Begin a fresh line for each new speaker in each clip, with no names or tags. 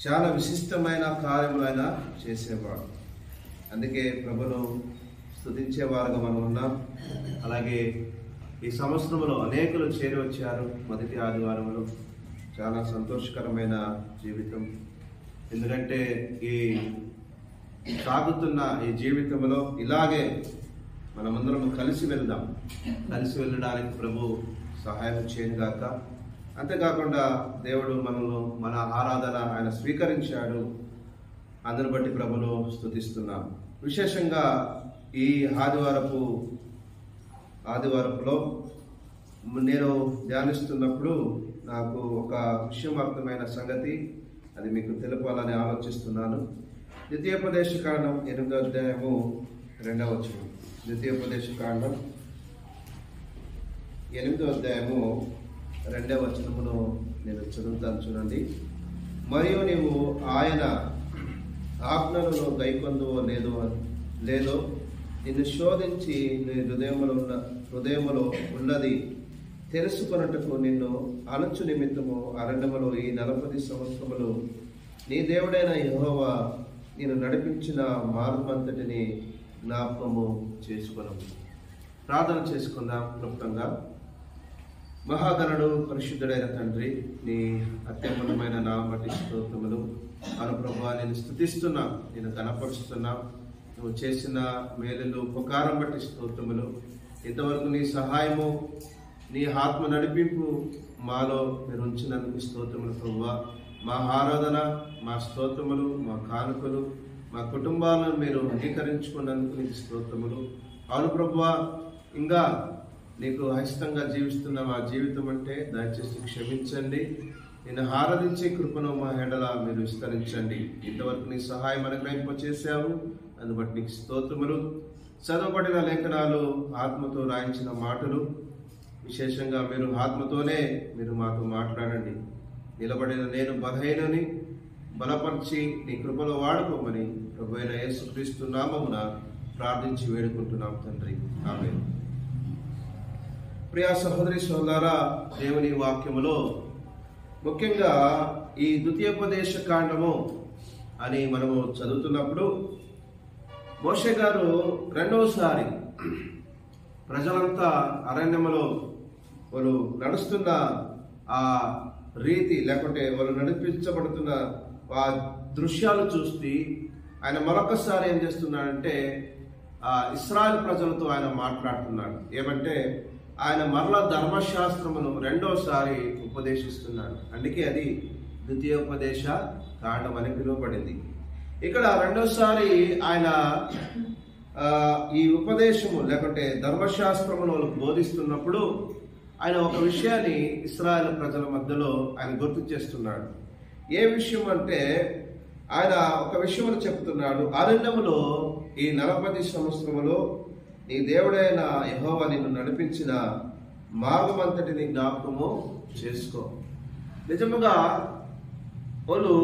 చాలా విశిష్టమైన కార్యములు ఆయన చేసేవాడు. అందుకే ప్రభును స్తుతించేవారుగా మనం ఉన్నాం. అలాగే ఈ సంవత్సరంలో అనేకులు చేరి వచ్చారు. మొదటి ఆదివారంలో చాలా సంతోషకరమైన జీవితం. ఎందుకంటే ఈ సాగుతున్న ఈ జీవితంలో ఇలాగే మనమందరం కలిసి వెళ్దాం. కలిసి వెళ్ళడానికి ప్రభు సహాయం చేయనుగాక. అంతేకాకుండా దేవుడు మనలో మన ఆరాధన ఆయన స్వీకరించాడు. అందుని బట్టి ప్రభును స్తుతిస్తున్నాం. విశేషంగా ఈ ఆదివారపులో నేను ధ్యానిస్తున్నప్పుడు నాకు ఒక విషయం అర్థమైన సంగతి, అది మీకు తెలపాలని ఆలోచిస్తున్నాను. ద్వితీయోపదేశకాండం 8వ అధ్యాయము 2వ వచనం. ద్వితీయోపదేశకాండం 8వ అధ్యాయము 2వ వచనమును నేను చదువుతాను, చూడండి. మరియు నీవు ఆయన ఆజ్ఞలను గైకొందువో లేదో నిన్ను శోధించి నీ హృదయములో ఉన్నది తెలుసుకొనుటకు నిన్ను అణచు నిమిత్తము అరణ్యములో ఈ 40 సంవత్సరములు నీ దేవుడైన యెహోవా నేను నడిపించిన మార్గమంతటిని జ్ఞాపకము చేసుకున్నాము. ప్రార్థన చేసుకుందాం. క్లుప్తంగా మహాగణుడు పరిశుద్ధుడైన తండ్రి, నీ అత్యున్నతమైన నామటి స్తోత్రములు. ప్రభువా, నేను స్తుతిస్తున్నా, నేను కనపరుస్తున్నా. నువ్వు చేసిన మేలులు ఉపకారం బట్టి స్తోత్రములు. ఇంతవరకు నీ సహాయము, నీ ఆత్మ నడిపింపు మాలో మీరు ఉంచినందుకు స్తోత్రములు ప్రభువా. మా ఆరాధన, మా స్తోత్రములు, మా కానుకలు, మా కుటుంబాలను మీరు అంగీకరించుకున్నందుకు నీకు స్తోత్రములు. అవును ప్రభువా, ఇంకా నీకు హస్తంగా జీవిస్తున్న మా జీవితం అంటే దయచేసి క్షమించండి. నేను ఆరాధించే కృపను మా ఎడల మీరు విస్తరించండి. ఇంతవరకు నీ సహాయం అనుగ్రహింపచేశావు, అందుబట్టి నీకు స్తోత్రములు. చదవబడిన లేఖనాలు, ఆత్మతో రాయించిన మాటలు, విశేషంగా మీరు ఆత్మతోనే మీరు మాతో మాట్లాడండి. నిలబడిన నేను బలహీనని బలపరిచి నీ కృపలో వాడుకోమని ప్రభువైన యేసుక్రీస్తు నామమున ప్రార్థించి వేడుకుంటున్నాం తండ్రి. ఆమేన్. ప్రియ సహోదరి సోదరులారా, దేవుని వాక్యములో ముఖ్యంగా ఈ ద్వితీయోపదేశ కాండము అని మనము చదువుతున్నప్పుడు మోషే గారు రెండవసారి ప్రజలంతా అరణ్యములో వాళ్ళు నడుస్తున్న ఆ రీతి, లేకుంటే వాళ్ళు నడిపించబడుతున్న ఆ దృశ్యాలు చూసి ఆయన మరొకసారి ఏం చేస్తున్నాడంటే ఇశ్రాయేలు ప్రజలతో ఆయన మాట్లాడుతున్నాడు. ఏమంటే ఆయన మరల ధర్మశాస్త్రమును రెండోసారి ఉపదేశిస్తున్నాడు. అందుకే అది ద్వితీయోపదేశ కాండం అని పిలువబడింది. ఇక్కడ రెండోసారి ఆయన ఈ ఉపదేశము లేకుంటే ధర్మశాస్త్రమును బోధిస్తున్నప్పుడు ఆయన ఒక విషయాన్ని ఇశ్రాయేలు ప్రజల మధ్యలో ఆయన గుర్తు చేస్తున్నాడు. ఏ విషయం అంటే ఆయన ఒక విషయం చెప్తున్నాడు. అరణ్యములో ఈ 40 సంవత్సరములో నీ దేవుడైన యెహోవా నిన్ను నడిపించిన మార్గమంతటిని జ్ఞాపకము చేసుకో. నిజముగా వాళ్ళు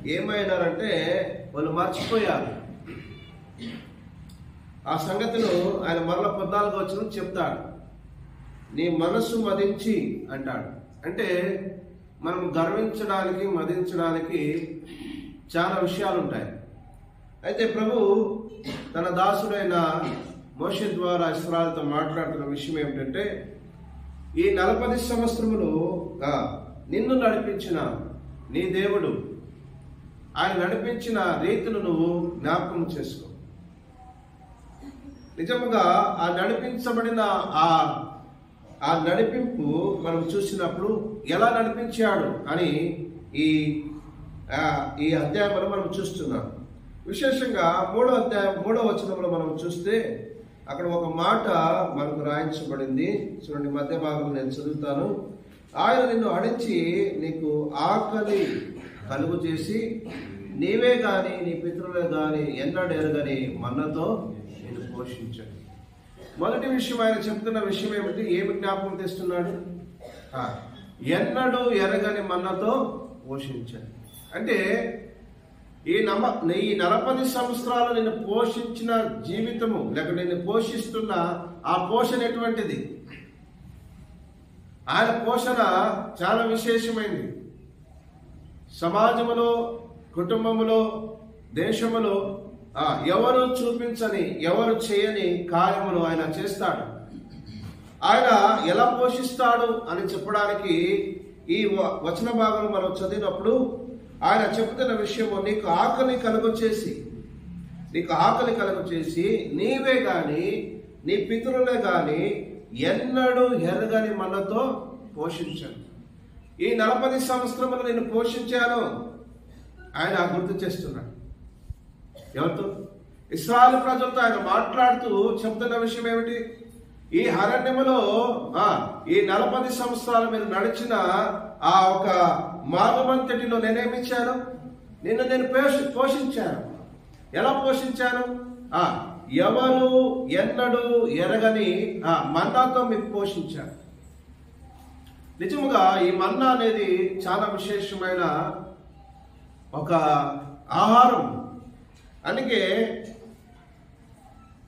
ఏమైనారంటే వాళ్ళు మర్చిపోయారు. ఆ సంగతులు ఆయన మరల 14వ వచనం చెప్తాడు. నీ మనస్సు మదించి అంటాడు. అంటే మనం గర్వించడానికి, మదించడానికి చాలా విషయాలు ఉంటాయి. అయితే ప్రభు తన దాసుడైన మోషే ద్వారా ఇశ్రాయేలుతో మాట్లాడుతున్న విషయం ఏమిటంటే, ఈ 40 సంవత్సరములు నిన్ను నడిపించిన నీ దేవుడు ఆయన నడిపించిన రీతులు నువ్వు జ్ఞాపకం చేసుకో. నిజముగా ఆ నడిపించబడిన ఆ నడిపింపు మనం చూసినప్పుడు ఎలా నడిపించాడు అని ఈ అధ్యాయంలో మనం చూస్తున్నాం. విశేషంగా 3వ అధ్యాయం 3వ వచనంలో మనం చూస్తే అక్కడ ఒక మాట మనకు రాయించబడింది. చూడండి, మధ్య భాగంలో నేను చదువుతాను. ఆయన నిన్ను అడిచి నీకు ఆకలి కలుగు చేసి నీవే గాని నీ పితరులే గాని ఎన్నడూ ఎరగని మన్నతో నేను పోషించాను. మొదటి విషయం ఆయన చెప్తున్న విషయం ఏమిటి? ఏమి జ్ఞాపకం తెస్తున్నాడు? ఎన్నడూ ఎరగని మన్నతో పోషించాను. అంటే ఈ 40 సంవత్సరాలు నేను పోషించిన జీవితము, లేక నేను పోషిస్తున్న ఆ పోషణ ఎటువంటిది? ఆయన పోషణ చాలా విశేషమైంది. సమాజములో, కుటుంబములో, దేశములో ఎవరు చూపించని, ఎవరు చేయని కార్యములు ఆయన చేస్తాడు. ఆయన ఎలా పోషిస్తాడు అని చెప్పడానికి ఈ వచన భాగం మనం చదివినప్పుడు ఆయన చెబుతున్న విషయము, నీకు ఆకలి కలుగచేసి నీవే గాని నీ పితరులే గాని ఎన్నడూ ఎరగని మనతో పోషించాను. ఈ 40 సంవత్సరములు నేను పోషించాను ఆయన గుర్తు చేస్తున్నాడు. ఎవరితో? ఇశ్రాయేలు ప్రజలతో ఆయన మాట్లాడుతూ చెప్తున్న విషయం ఏమిటి? ఈ అరణ్యములో ఈ 40 సంవత్సరాలు మీరు నడిచిన ఆ ఒక మార్గమంతటిలో నేనేమిచ్చాను? నేను పోషించాను. ఎలా పోషించాను? ఎవరు ఎన్నడూ ఎరగని మన్నాతో మీకు పోషించాను. నిజముగా ఈ మన్నా అనేది చాలా విశేషమైన ఒక ఆహారం. అందుకే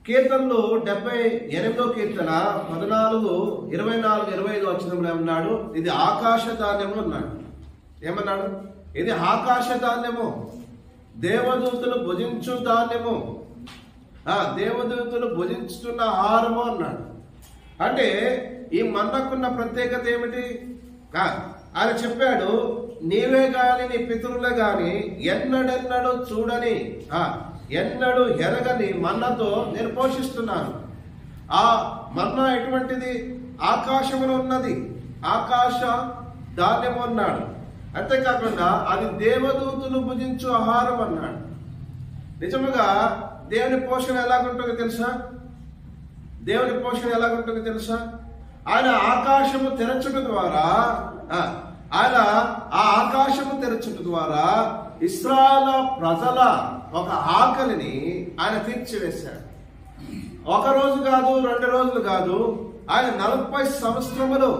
కీర్తనలు 78వ కీర్తన 14, 24, 25 వచనంలో ఏమన్నాడు? ఇది ఆకాశ ధాన్యము అన్నాడు. ఏమన్నాడు? ఇది ఆకాశ ధాన్యము, దేవదూతలు భుజించు ధాన్యము, దేవదూతలు భుజించుతున్న ఆహారము అన్నాడు. అంటే ఈ మన్నకున్న ప్రత్యేకత ఏమిటి? ఆయన చెప్పాడు, నీవే గాని నీ పితరులే గాని ఎన్నడెన్నడూ చూడని, ఎన్నడూ ఎరగని మన్నతో నేను పోషిస్తున్నాను. ఆ మన్నా ఎటువంటిది? ఆకాశములో ఉన్నది, ఆకాశ ధాన్యము అన్నాడు. అంతేకాకుండా అది దేవదూతులు భుజించు ఆహారం అన్నాడు. నిజముగా దేవుని పోషణ ఎలాగుంటుందో తెలుసా? దేవుని పోషణ ఎలాగుంటుందో తెలుసా? ఆయన ఆకాశము తెరచుట ద్వారా ఇశ్రాయేలు ప్రజల ఒక ఆకలిని ఆయన తీర్చివేశాడు. ఒక రోజు కాదు, 2 రోజులు కాదు, ఆయన 40 సంవత్సరములు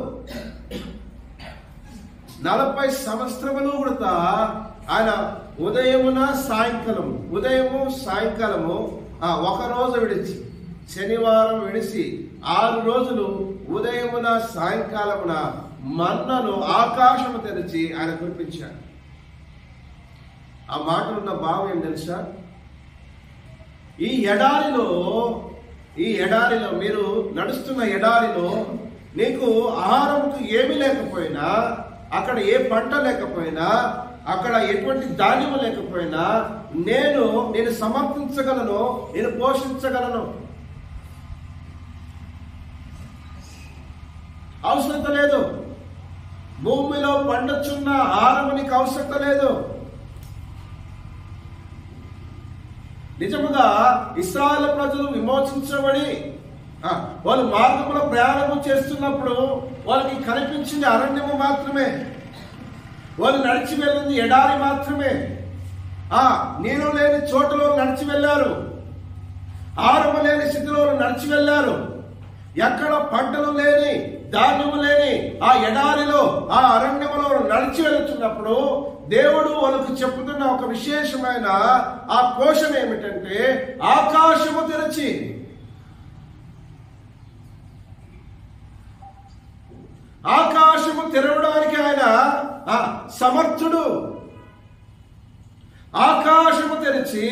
కూడా ఆయన ఉదయము సాయంకాలము ఒక రోజు విడిచి, శనివారం విడిచి 6 రోజులు ఉదయమున సాయంకాలమున మన్నను ఆకాశము తెరిచి ఆయన కురిపించాడు. ఆ మాటలున్న భావం ఏం తెలుసా? ఈ ఎడారిలో మీరు నడుస్తున్న ఎడారిలో నీకు ఆహారంకు ఏమీ లేకపోయినా, అక్కడ ఏ పంట లేకపోయినా, అక్కడ ఎటువంటి ధాన్యము లేకపోయినా నేను సమర్థించగలను, నేను పోషించగలను. అవసరం లేదు. భూమిలో పండుచున్న ఆహారము నీకు అవసరం లేదు. నిజముగా ఇశ్రాయేలు ప్రజలు విమోచించబడి వాళ్ళు మార్గంలో ప్రయాణము చేస్తున్నప్పుడు వాళ్ళకి కనిపించింది అరణ్యము మాత్రమే. వాళ్ళు నడిచి వెళ్ళింది ఎడారి మాత్రమే. నీరు లేని చోటలో నడిచి వెళ్ళారు, ఆహారము లేని స్థితిలో నడిచి వెళ్ళారు. ఎక్కడ పంటలు లేని, ధాన్యము లేని ఆ ఎడారిలో, ఆ అరణ్యములో నడిచి వెళుతున్నప్పుడు దేవుడు వాళ్ళకు చెప్పుతున్న ఒక విశేషమైన ఆ పోషణ ఏమిటంటే, ఆకాశము తెరచి ఆకాశము తెరవడానికి ఆయన సమర్థుడు. ఆకాశము తెరిచి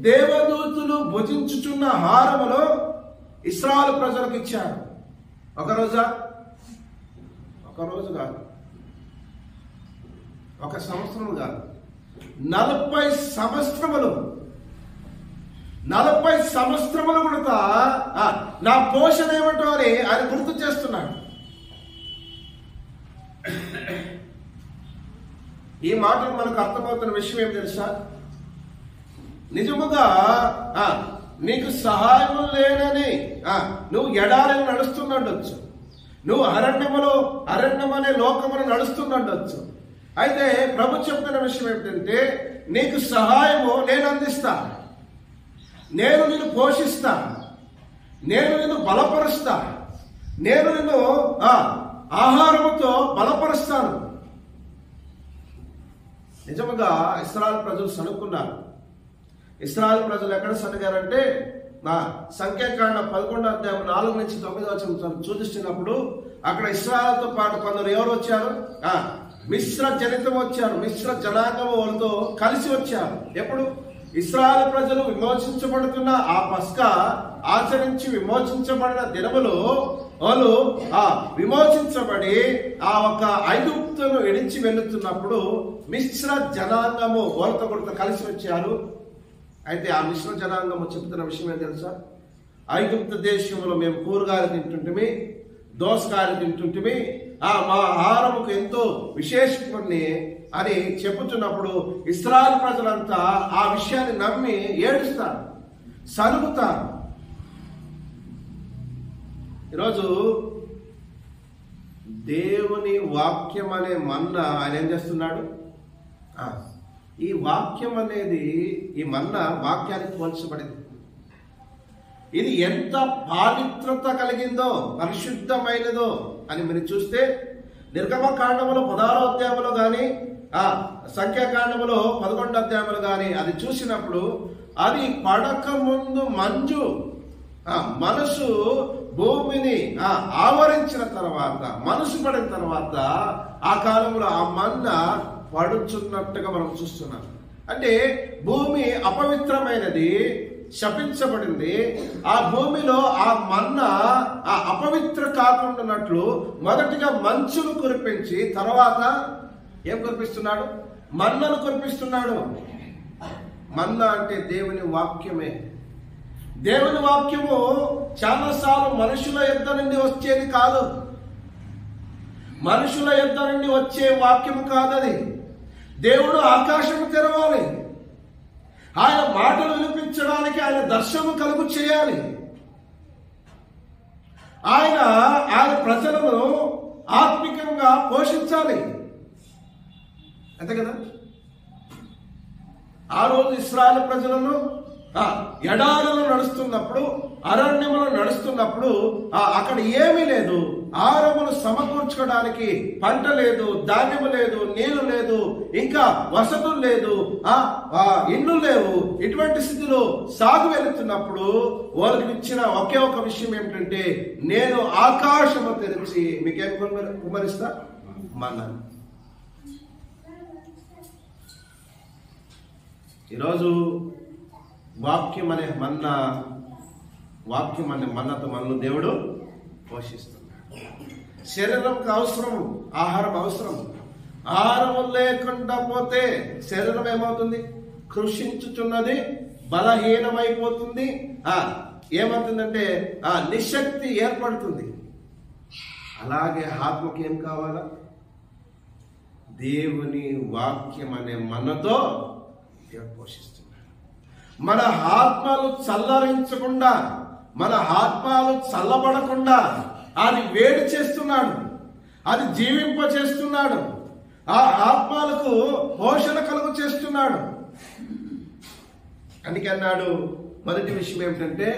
దేవదూతులు భుజించుచున్న ఆహారములో ఇశ్రాయేలు ప్రజలకు ఇచ్చారు. ఒక రోజు కాదు, ఒక సంవత్సరం కాదు, 40 సంవత్సరములు కూడా నా పోషణ ఏమిటో అని ఆయన గుర్తు చేస్తున్నాడు. ఈ మాటలు మనకు అర్థమవుతున్న విషయం ఏం తెలుసా? నిజముగా నీకు సహాయం లేనని నువ్వు ఎడారిని నడుస్తుండొచ్చు, నువ్వు అరణ్యం అనే లోకమును నడుస్తుండొచ్చు. అయితే ప్రభు చెప్తున్న విషయం ఏమిటంటే, నీకు సహాయము నేను అందిస్తా, నేను నిన్ను పోషిస్తా, నేను నిన్ను బలపరుస్తా, నేను నిన్ను ఆహారముతో బలపరుస్తాను. నిజముగా ఇశ్రాయేలు ప్రజలు సనుక్కున్నారు. ఇశ్రాయేలు ప్రజలు ఎక్కడ సనగారంటే, సంఖ్యాకాండ 11వ అధ్యాయం 4 నుంచి 9 వచనం చూస్తున్నప్పుడు అక్కడ ఇశ్రాయేలుతో పాటు కొందరు ఎవరు వచ్చారు? మిశ్ర జనితం వచ్చారు, మిశ్ర జనాంగం వాళ్ళతో కలిసి వచ్చారు. ఎప్పుడు? ఇశ్రాయేలు ప్రజలు విమోచించబడుతున్న ఆ పస్కా ఆచరించి విమోచించబడిన దినములో వాళ్ళు విమోచించబడి ఆ ఒక ఐగుప్తును విడిచి వెళుతున్నప్పుడు మిశ్ర జనాంగము వాళ్ళతో కూడా కలిసి వచ్చారు. అయితే ఆ మిశ్ర జనాంగము చెబుతున్న విషయం ఏం తెలుసా? ఐగుప్తు దేశంలో మేము కూరగాయలు తింటుంటిమి, దోసకాయలు తింటుంటిమి, మా ఆహారముకు ఎంతో విశేషకుని అని చెబుతున్నప్పుడు ఇశ్రాయేలు ప్రజలంతా ఆ విషయాన్ని నమ్మి ఏడుస్తారు, సనుగుతారు. ఈరోజు దేవుని వాక్యం అనే మన్నా ఆయన ఏం చేస్తున్నాడు? ఈ వాక్యం అనేది, ఈ మన్నా వాక్యానికి పోల్చబడింది. ఇది ఎంత పావిత్రత కలిగిందో, పరిశుద్ధమైనదో అని మీరు చూస్తే నిర్గమకాండములో 16వ అధ్యాయంలో కానీ సంఖ్యాకాండములో 11వ అధ్యాయంలో కానీ అది చూసినప్పుడు అది పడక ముందు మంజు మనసు భూమిని ఆవరించిన తర్వాత, మనసు పడిన తర్వాత ఆ కాలంలో ఆ మన్న పడుచున్నట్టుగా మనం చూస్తున్నాం. అంటే భూమి అపవిత్రమైనది, శపించబడింది. ఆ భూమిలో ఆ మన్న అపవిత్ర కాకుండానట్లు మొదటిగా మంచును కురిపించి తర్వాత ఏం కురిపిస్తున్నాడు? మన్నను కురిపిస్తున్నాడు. మన్న అంటే దేవుని వాక్యమే. దేవుని వాక్యము చాలాసార్లు మనుషుల యొద్ద నుండి వచ్చేది కాదు, మనుషుల యొద్ద నుండి వచ్చే వాక్యము కాదది. దేవుడు ఆకాశము తెరవాలి, ఆయన మాటలు వినిపించడానికి ఆయన దర్శనము కలుగు చేయాలి, ఆయన ప్రజలను ఆత్మికంగా పోషించాలి. అంతే కదా? ఆ రోజు ఇశ్రాయేలు ప్రజలను ఎడారులు నడుస్తున్నప్పుడు, అరణ్యములు నడుస్తున్నప్పుడు అక్కడ ఏమీ లేదు, ఆహారమును సమకూర్చుకోవడానికి పంట లేదు, ధాన్యము లేదు, నీళ్లు లేదు, ఇంకా వసతులు లేదు, ఇండ్లు లేవు. ఇటువంటి స్థితిలో సాగు వెళుతున్నప్పుడు వాళ్ళకి ఇచ్చిన ఒకే ఒక విషయం ఏమిటంటే, నేను ఆకాశము తెరిచి మీకేం కుమరిస్తా? మన్నా. ఈరోజు వాక్యం అనే మన్నతో మనల్ని దేవుడు పోషిస్తున్నాడు. శరీరంకి అవసరం, ఆహారం అవసరం. ఆహారం లేకుండా పోతే శరీరం ఏమవుతుంది? కృషించుచున్నది, బలహీనమైపోతుంది. ఏమవుతుందంటే నిశక్తి ఏర్పడుతుంది. అలాగే ఆత్మకి ఏం కావాలా? దేవుని వాక్యం అనే మన్నతో దేవుడు పోషిస్తున్నాడు. మన ఆత్మలు చల్లరించకుండా, మన ఆత్మలు చల్లబడకుండా అది వేడి చేస్తున్నాడు, అది జీవింప చేస్తున్నాడు, ఆ ఆత్మలకు పోషణ కలుగు చేస్తున్నాడు. అందుకే అన్నాడు, మొదటి విషయం ఏమిటంటే,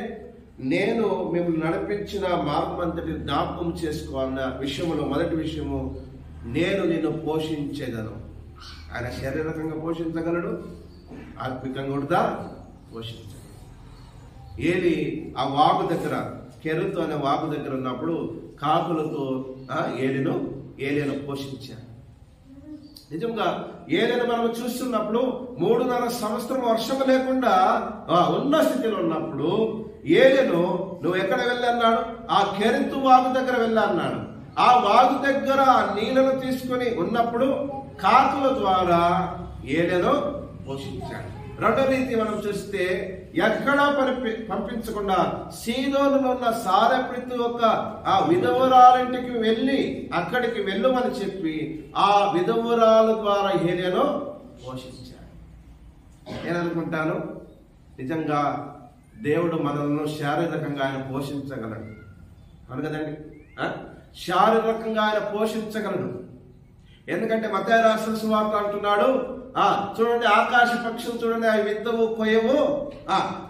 నేను మిమ్మల్ని నడిపించిన మార్గం అంతటి జ్ఞాపకం చేసుకోవాలన్న విషయంలో మొదటి విషయము, నేను నిన్ను పోషించేదను. ఆయన శారీరకంగా పోషించగలడు, ఆత్మికంగా కూడా పోషించగలడు. ఏలి ఆ వాగు దగ్గర, కెరుతు అనే వాగు దగ్గర ఉన్నప్పుడు కాకులతో ఏలియను పోషించారు. నిజంగా ఏలియను మనం చూస్తున్నప్పుడు 3.5 సంవత్సరం వర్షం లేకుండా ఉన్న స్థితిలో ఉన్నప్పుడు ఏలియను నువ్వు ఎక్కడ వెళ్ళన్నాడు? ఆ కెరుతు వాగు దగ్గర వెళ్ళన్నాడు. ఆ వాగు దగ్గర ఆ నీళ్లను తీసుకొని ఉన్నప్పుడు కాకుల ద్వారా ఏలియను పోషించాడు. రెండో రీతి మనం చూస్తే, ఎక్కడా పంపించకుండా సీదోనులో ఉన్న సారెప్తు ఒక ఆ విధవరాలింటికి వెళ్ళి అక్కడికి వెళ్ళమని చెప్పి ఆ విధవరాల ద్వారా ఏలియను పోషించాడు. నేననుకుంటాను, నిజంగా దేవుడు మనల్ని శారీరకంగా ఆయన పోషించగలడు. అవును కదండి? శారీరకంగా ఆయన పోషించగలడు. ఎందుకంటే మత్తయి రాసిన సువార్త అంటున్నాడు, చూడండి ఆకాశ పక్షులు చూడండి, అవి విత్తవు కొయ్యవు,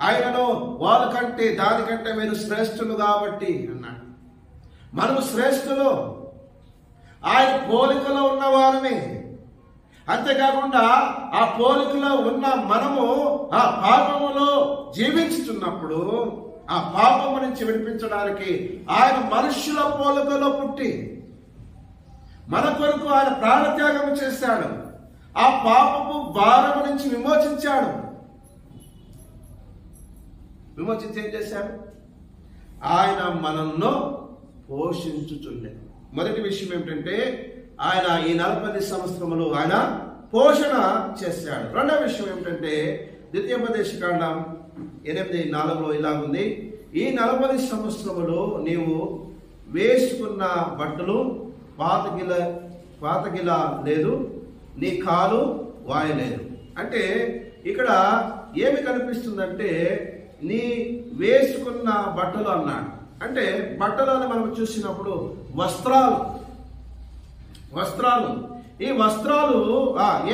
ఆయనను వాళ్ళకంటే దానికంటే మీరు శ్రేష్ఠులు కాబట్టి అన్నాడు. మనము శ్రేష్ఠులు, ఆయన పోలికలో ఉన్నవారమే. అంతేకాకుండా ఆ పోలికలో ఉన్న మనము ఆ పాపములో జీవించుతున్నప్పుడు ఆ పాపము నుంచి విడిపించడానికి ఆయన మనుష్యుల పోలికలో పుట్టి మన కొరకు ఆయన ప్రాణత్యాగం చేశాడు. ఆ పాపపు భారము నుంచి విమోచించాడు. విమోచించి ఏం చేశాడు? ఆయన మనల్ని పోషించుచుండే. మొదటి విషయం ఏమిటంటే ఆయన ఈ 40 సంవత్సరములు ఆయన పోషణ చేశాడు. రెండవ విషయం ఏమిటంటే ద్వితీయోపదేశకాండం 8:4 ఇలాగుంది, ఈ 40 సంవత్సరములు నీవు వేసుకున్న బట్టలు పాతగిల లేదు, నీ కాలు వాయలేదు. అంటే ఇక్కడ ఏమి కనిపిస్తుందంటే నీ వేసుకున్న బట్టలు అన్నాడు. అంటే బట్టలు అని మనం చూసినప్పుడు వస్త్రాలు ఈ వస్త్రాలు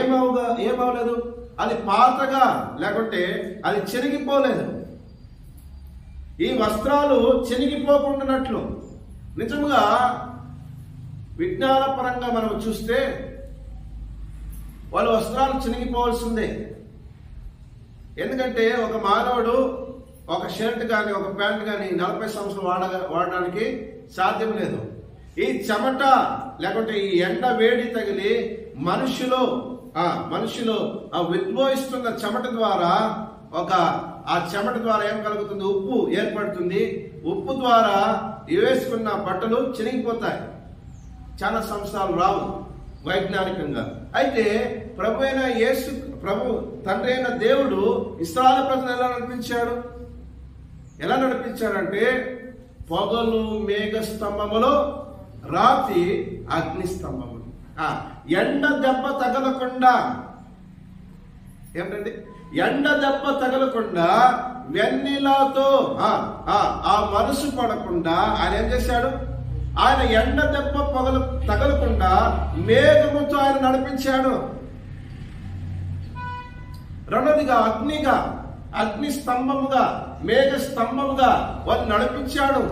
ఏమవలేదు, అది పాతగా లేకుంటే అది చెరిగిపోలేదు. ఈ వస్త్రాలు చెరిగిపోకుండానట్లు నిజంగా విజ్ఞానపరంగా మనం చూస్తే వాళ్ళ వస్త్రాలు చినిగిపోవాల్సిందే. ఎందుకంటే ఒక మానవుడు ఒక షర్ట్ కానీ ఒక ప్యాంట్ కానీ 40 సంవత్సరాలు వాడడానికి సాధ్యం లేదు. ఈ చెమట లేకుంటే ఈ ఎండ వేడి తగిలి మనుషులు ఉద్భవిస్తున్న చెమట ద్వారా ఆ చెమట ద్వారా ఏం కలుగుతుంది? ఉప్పు ఏర్పడుతుంది. ఉప్పు ద్వారా వేసుకున్న బట్టలు చినిగిపోతాయి. చాలా సంవత్సరాలు రావు వైజ్ఞానికంగా. అయితే ప్రభు తండ్రి అయిన దేవుడు ఇశ్రాయేలు ప్రజలను ఎలా నడిపించాడంటే పొగలు మేఘ స్తంభములో, రాత్రి అగ్ని స్తంభములు. ఎండ దెబ్బ తగలకుండా ఏమిటండి? ఎండ దెబ్బ తగలకుండా వెన్నెలతో ఆ మనసు పడకుండా ఆయన ఏం చేశాడు? ఆయన ఎండ దెబ్బ తగలకుండా మేఘముతో ఆయన నడిపించాడు. రెండోదిగా అగ్ని స్తంభముగా, మేఘ స్తంభముగా వాళ్ళు నడిపించాడు.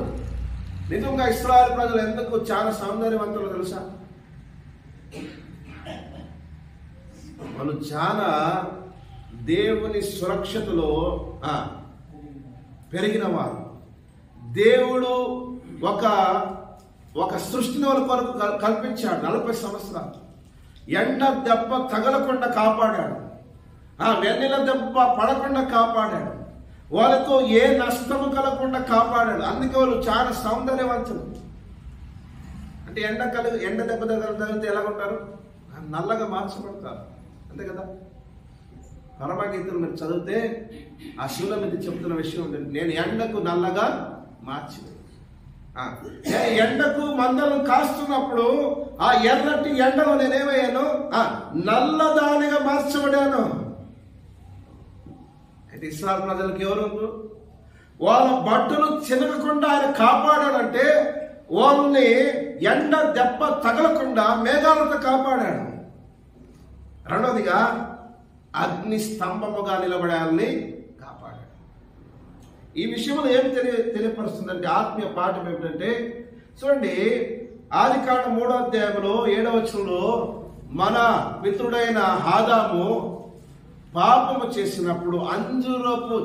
నిజంగా ఇశ్రాయేలు ప్రజలు ఎందుకు చాలా సౌందర్యవంతులు తెలుసా? వాళ్ళు చాలా దేవుని సురక్షతలో పెరిగిన వారు. దేవుడు ఒక సృష్టిని వాళ్ళ కొరకు కల్పించాడు. 40 సంవత్సరాలు ఎండ దెబ్బ తగలకుండా కాపాడాడు. వెన్నెల దెబ్బ పడకుండా కాపాడాడు. వాళ్ళతో ఏ నష్టము కలగకుండా కాపాడాడు. అందుకే వాళ్ళు చాలా సౌందర్యవంతులు. అంటే ఎండ దెబ్బ తగిలితే ఎలా ఉంటారు? నల్లగా మార్చబడతారు. అంతే కదా? పరమగీతలు మీరు చదివితే ఆ శివుల మీద చెప్తున్న విషయం ఉంటుంది, నేను ఎండకు నల్లగా మార్చి, ఎండకు మందలను కాస్తున్నప్పుడు ఆ ఎర్రటి ఎండలో నేనేమయ్యాను? నల్లదానిగా మార్చబడాను. అయితే ఇశ్రాయేలు ప్రజలకు ఎవరు? వాళ్ళ బట్టలు చినగకుండా ఆయన కాపాడాడంటే వాళ్ళని ఎండ దెబ్బ తగలకుండా మేఘాలతో కాపాడాడు. రెండవదిగా అగ్ని స్తంభముగా నిలబడాలని కాపాడాడు. ఈ విషయంలో ఏం తెలియపరుస్తుందంటే ఆత్మీయ పాఠం ఏమిటంటే చూడండి, ఆదికాండం 3వ అధ్యాయంలో 7వ వచనంలో మన పితృడైన ఆదాము పాపము చేసినప్పుడు అంజూరపు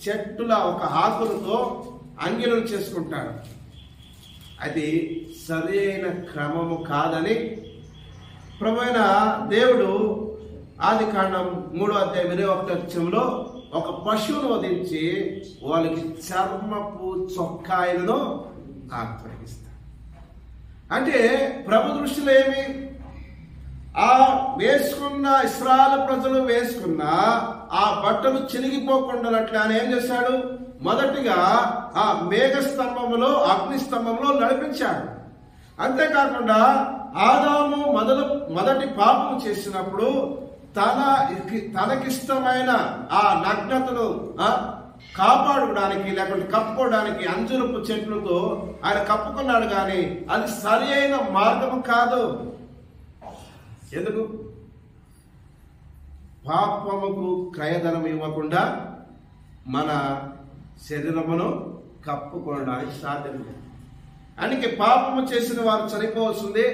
చెట్టుల ఒక ఆకులతో అంగిలను చేసుకుంటాడు. అది సరైన క్రమము కాదని ప్రభువైన దేవుడు ఆదికాండం 3వ అధ్యాయం 21వ వచనంలో ఒక పశువును వధించి వాళ్ళకి చర్మపు చొక్కాయలను ఆగ్రహిస్తాడు. అంటే ప్రభు దృష్టిలో ఏమి? వేసుకున్న ఇశ్రాయేలు ప్రజలు వేసుకున్న ఆ బట్టలు చినిగిపోకుండా ఆయన ఏం చేశాడు? మొదటిగా ఆ మేఘ స్తంభములో, అగ్ని స్తంభంలో నడిపించాడు. అంతేకాకుండా ఆదాము మొదటి పాపము చేసినప్పుడు తనకిష్టమైన ఆ నగ్నతను కాపాడుకోవడానికి లేకుంటే కప్పుకోవడానికి అంజురపు చెట్లతో ఆయన కప్పుకున్నాడు. కానీ అది సరి అయిన మార్గము కాదు. ఎందుకు? పాపముకు క్రయధనం ఇవ్వకుండా మన శరీరమును కప్పుకోవడానికి సాధ్యం లేదు. అందుకే పాపము చేసిన వారు చనిపోవాల్సిందే.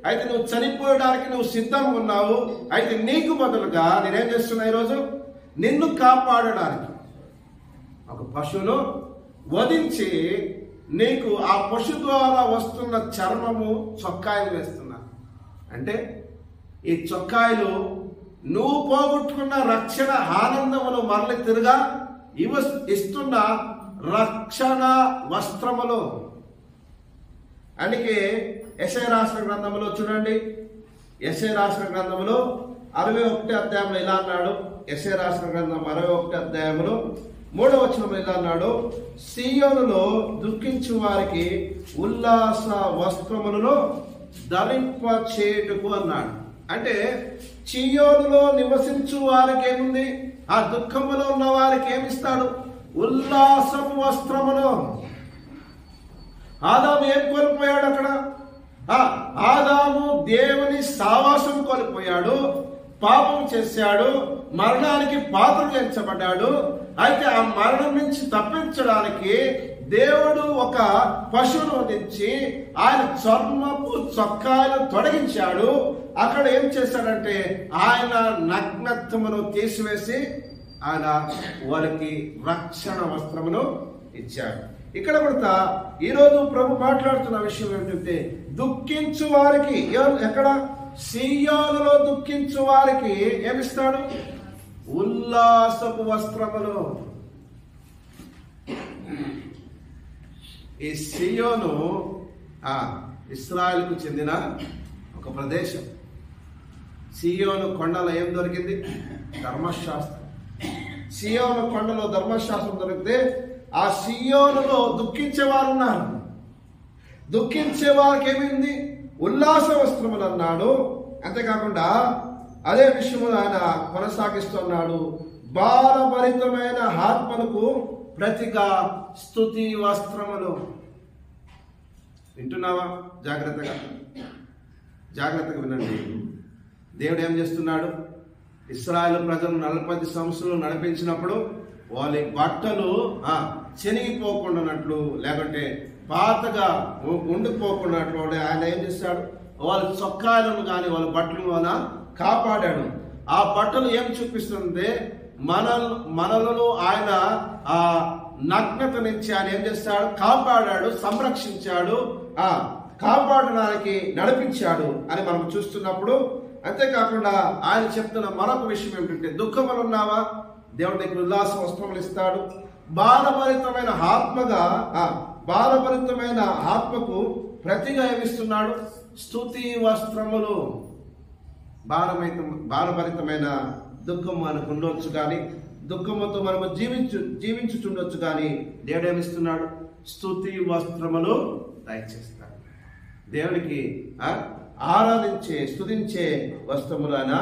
అయితే నువ్వు చనిపోయడానికి నువ్వు సిద్ధంగా ఉన్నావు. అయితే నీకు బదులుగా నేనేం చేస్తున్నా ఈరోజు? నిన్ను కాపాడడానికి ఒక పశువును వధించి నీకు ఆ పశు ద్వారా వస్తున్న చర్మము చొక్కాయలు వేస్తున్నా. అంటే ఈ చొక్కాయలు నువ్వు పోగొట్టుకున్న రక్షణ ఆనందములు మరలి తిరుగా ఇస్తున్న రక్షణ వస్త్రములు. అందుకే యెషయా రాసిన గ్రంథంలో చూడండి, యెషయా రాసిన గ్రంథంలో 61 అధ్యాయంలో ఇలా అన్నాడు. యెషయా రాసిన గ్రంథం 61 అధ్యాయంలో 3వ వచనంలో ఇలా అన్నాడు, సీయోనులో దుఃఖించు వారికి ఉల్లాస వస్త్రములను ధరింప చేయుటకు అన్నాడు. అంటే చీయోనులో నివసించు వారికి ఏముంది? ఆ దుఃఖములో ఉన్న వారికి ఏమిస్తాడు? ఉల్లాసపు వస్త్రములు. ఆదాము ఏం కోల్పోయాడు అక్కడ? ఆదాము దేవుని సావాసం కోల్పోయాడు, పాపం చేశాడు, మరణానికి పాత్రలు ఎంచబడ్డాడు. అయితే ఆ మరణం నుంచి తప్పించడానికి దేవుడు ఒక పశువును వధించి ఆయన చర్మపు చొక్కాయలు తొలగించాడు. అక్కడ ఏం చేశాడంటే ఆయన నగ్నత్వమును తీసివేసి ఆయన వారికి రక్షణ వస్త్రమును ఇచ్చాడు. ఇక్కడ కూడా ఈరోజు ప్రభు మాట్లాడుతున్న విషయం ఏంటంటే, దుఃఖించు వారికి ఎక్కడ? సీయోనులో దుఃఖించు వారికి ఏమిస్తాడు? ఉల్లాసపు వస్త్రములు. ఈ సీయోను ఇశ్రాయేలుకు చెందిన ఒక ప్రదేశం. సీయోను కొండలో ఏం దొరికింది? ధర్మశాస్త్రం. సీయోను కొండలో ధర్మశాస్త్రం దొరికితే ఆ సీయోనులో దుఃఖించేవారు ఉన్నారు. దుఃఖించే వారికి ఏమైంది? ఉల్లాస వస్త్రములు అన్నాడు. అంతేకాకుండా అదే విషయములు ఆయన కొనసాగిస్తున్నాడు. భారభరితమైన ఆత్మలకు ప్రతిగా స్తుతి వస్త్రములు. వింటున్నావా? జాగ్రత్తగా వినండి. దేవుడు ఏం చేస్తున్నాడు? ఇశ్రాయేలు ప్రజలు 40 సంవత్సరాలు నడిపించినప్పుడు వాళ్ళ బట్టలు చెనిగిపోకుండానట్లు, లేకుంటే పాతగా ఉండిపోకున్నట్లు ఆయన ఏం చేశాడు? వాళ్ళ చొక్కాలను కానీ వాళ్ళ బట్టలను కాపాడాడు. ఆ బట్టలు ఏం చూపిస్తుంది? మనలను ఆయన ఆ నగ్నత నుంచి ఆయన ఏం చేస్తాడు? కాపాడాడు, సంరక్షించాడు, కాపాడడానికి నడిపించాడు అని మనం చూస్తున్నప్పుడు. అంతేకాకుండా ఆయన చెప్తున్న మరొక విషయం ఏమిటంటే, దుఃఖములు ఉన్నావా? దేవుడి దగ్గర ఉల్లాస వస్త్రములు ఇస్తాడు. బాలభరితమైన ఆత్మకు ప్రతిగా ఏమిస్తున్నాడు? స్తుతి వస్త్రములు. బాలభరితమైన దుఃఖం మనకు ఉండొచ్చు కానీ, దుఃఖముతో మనము జీవించుచుండొచ్చు కానీ, దేవుడు ఏమిస్తున్నాడు? స్తుతి వస్త్రములు దయచేస్తాడు. దేవునికి ఆరాధించే స్తుతించే వస్త్రములు ఆయన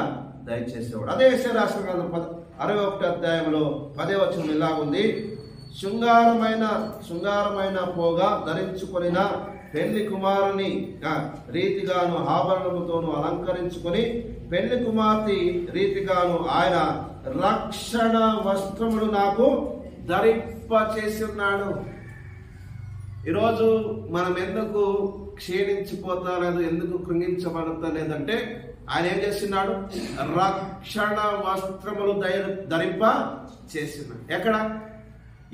దయచేసేవాడు. అదే యెషయా రాసిన గ్రంథం 61 అధ్యాయంలో 10వ వచనం ఇలా ఉంది, శృంగారమైన పోగా ధరించుకొనిన పెళ్లి కుమారుని రీతిగాను ఆభరణముతోను అలంకరించుకొని పెళ్లి కుమార్తె రీతిగాను ఆయన రక్షణ వస్త్రములు నాకు ధరింప చేసి ఉన్నాడు. ఈరోజు మనం ఎందుకు క్షీణించిపోతాలేదు, ఎందుకు కృంగించబడతలేదంటే ఆయన ఏం చేస్తున్నాడు? రక్షణ వస్త్రములు ధరింప చేస్తున్నాడు. ఎక్కడ?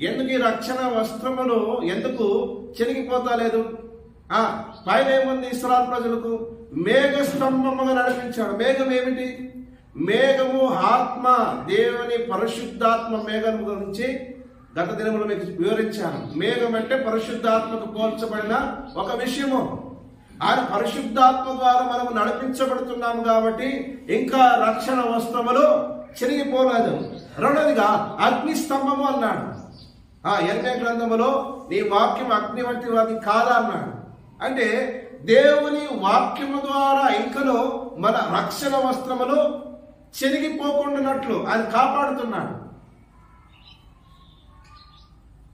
ఎందుకు ఈ రక్షణ వస్త్రములు ఎందుకు చెరిగిపోతలేదు? పైన ఏముంది? ఇశ్రాయేలు ప్రజలకు మేఘ స్తంభముగా నడిపించాడు. మేఘం ఏమిటి? మేఘము ఆత్మ, దేవుని పరిశుద్ధాత్మ మేఘం గురించి గత దినములు మీకు వివరించాను. మేఘం అంటే పరిశుద్ధాత్మకు పోల్చబడిన ఒక విషయము. ఆయన పరిశుద్ధాత్మ ద్వారా మనము నడిపించబడుతున్నాము కాబట్టి ఇంకా రక్షణ వస్త్రములు చెరిగిపోలేదు. రెండోదిగా అగ్ని స్తంభము అన్నాడు. యెర్మయా గ్రంథములో నీ వాక్యం అగ్ని వంటి వాది కాదా అన్నాడు. అంటే దేవుని వాక్యము ద్వారా ఇంకను మన రక్షణ వస్త్రములు చెరిగిపోకుండానట్లు ఆయన కాపాడుతున్నాడు.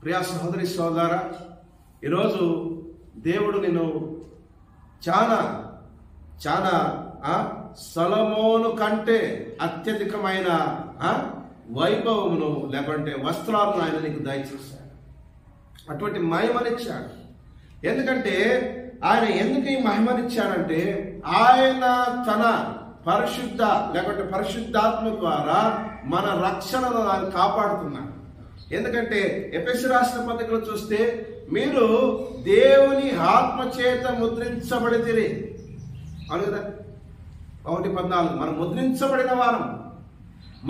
ప్రియా సహోదరి సోదరా, ఈరోజు దేవుడు నిన్ను చాలా చాలా సొలొమోను కంటే అత్యధికమైన వైభవమును లేకుంటే వస్త్రాలను ఆయన నీకు దయచేశాడు. అటువంటి మహిమనిచ్చాడు. ఎందుకంటే ఆయన ఎందుకు ఈ మహిమనిచ్చాడంటే ఆయన తన పరిశుద్ధ లేకుంటే పరిశుద్ధాత్మ ద్వారా మన రక్షణను ఆయన కాపాడుతున్నాడు. ఎందుకంటే ఎఫెసీ రాసిన పత్రికలో చూస్తే మీరు దేవుని ఆత్మ చేత ముద్రించబడితిరి అవును కదా. 1:14 మనం ముద్రించబడిన వారం,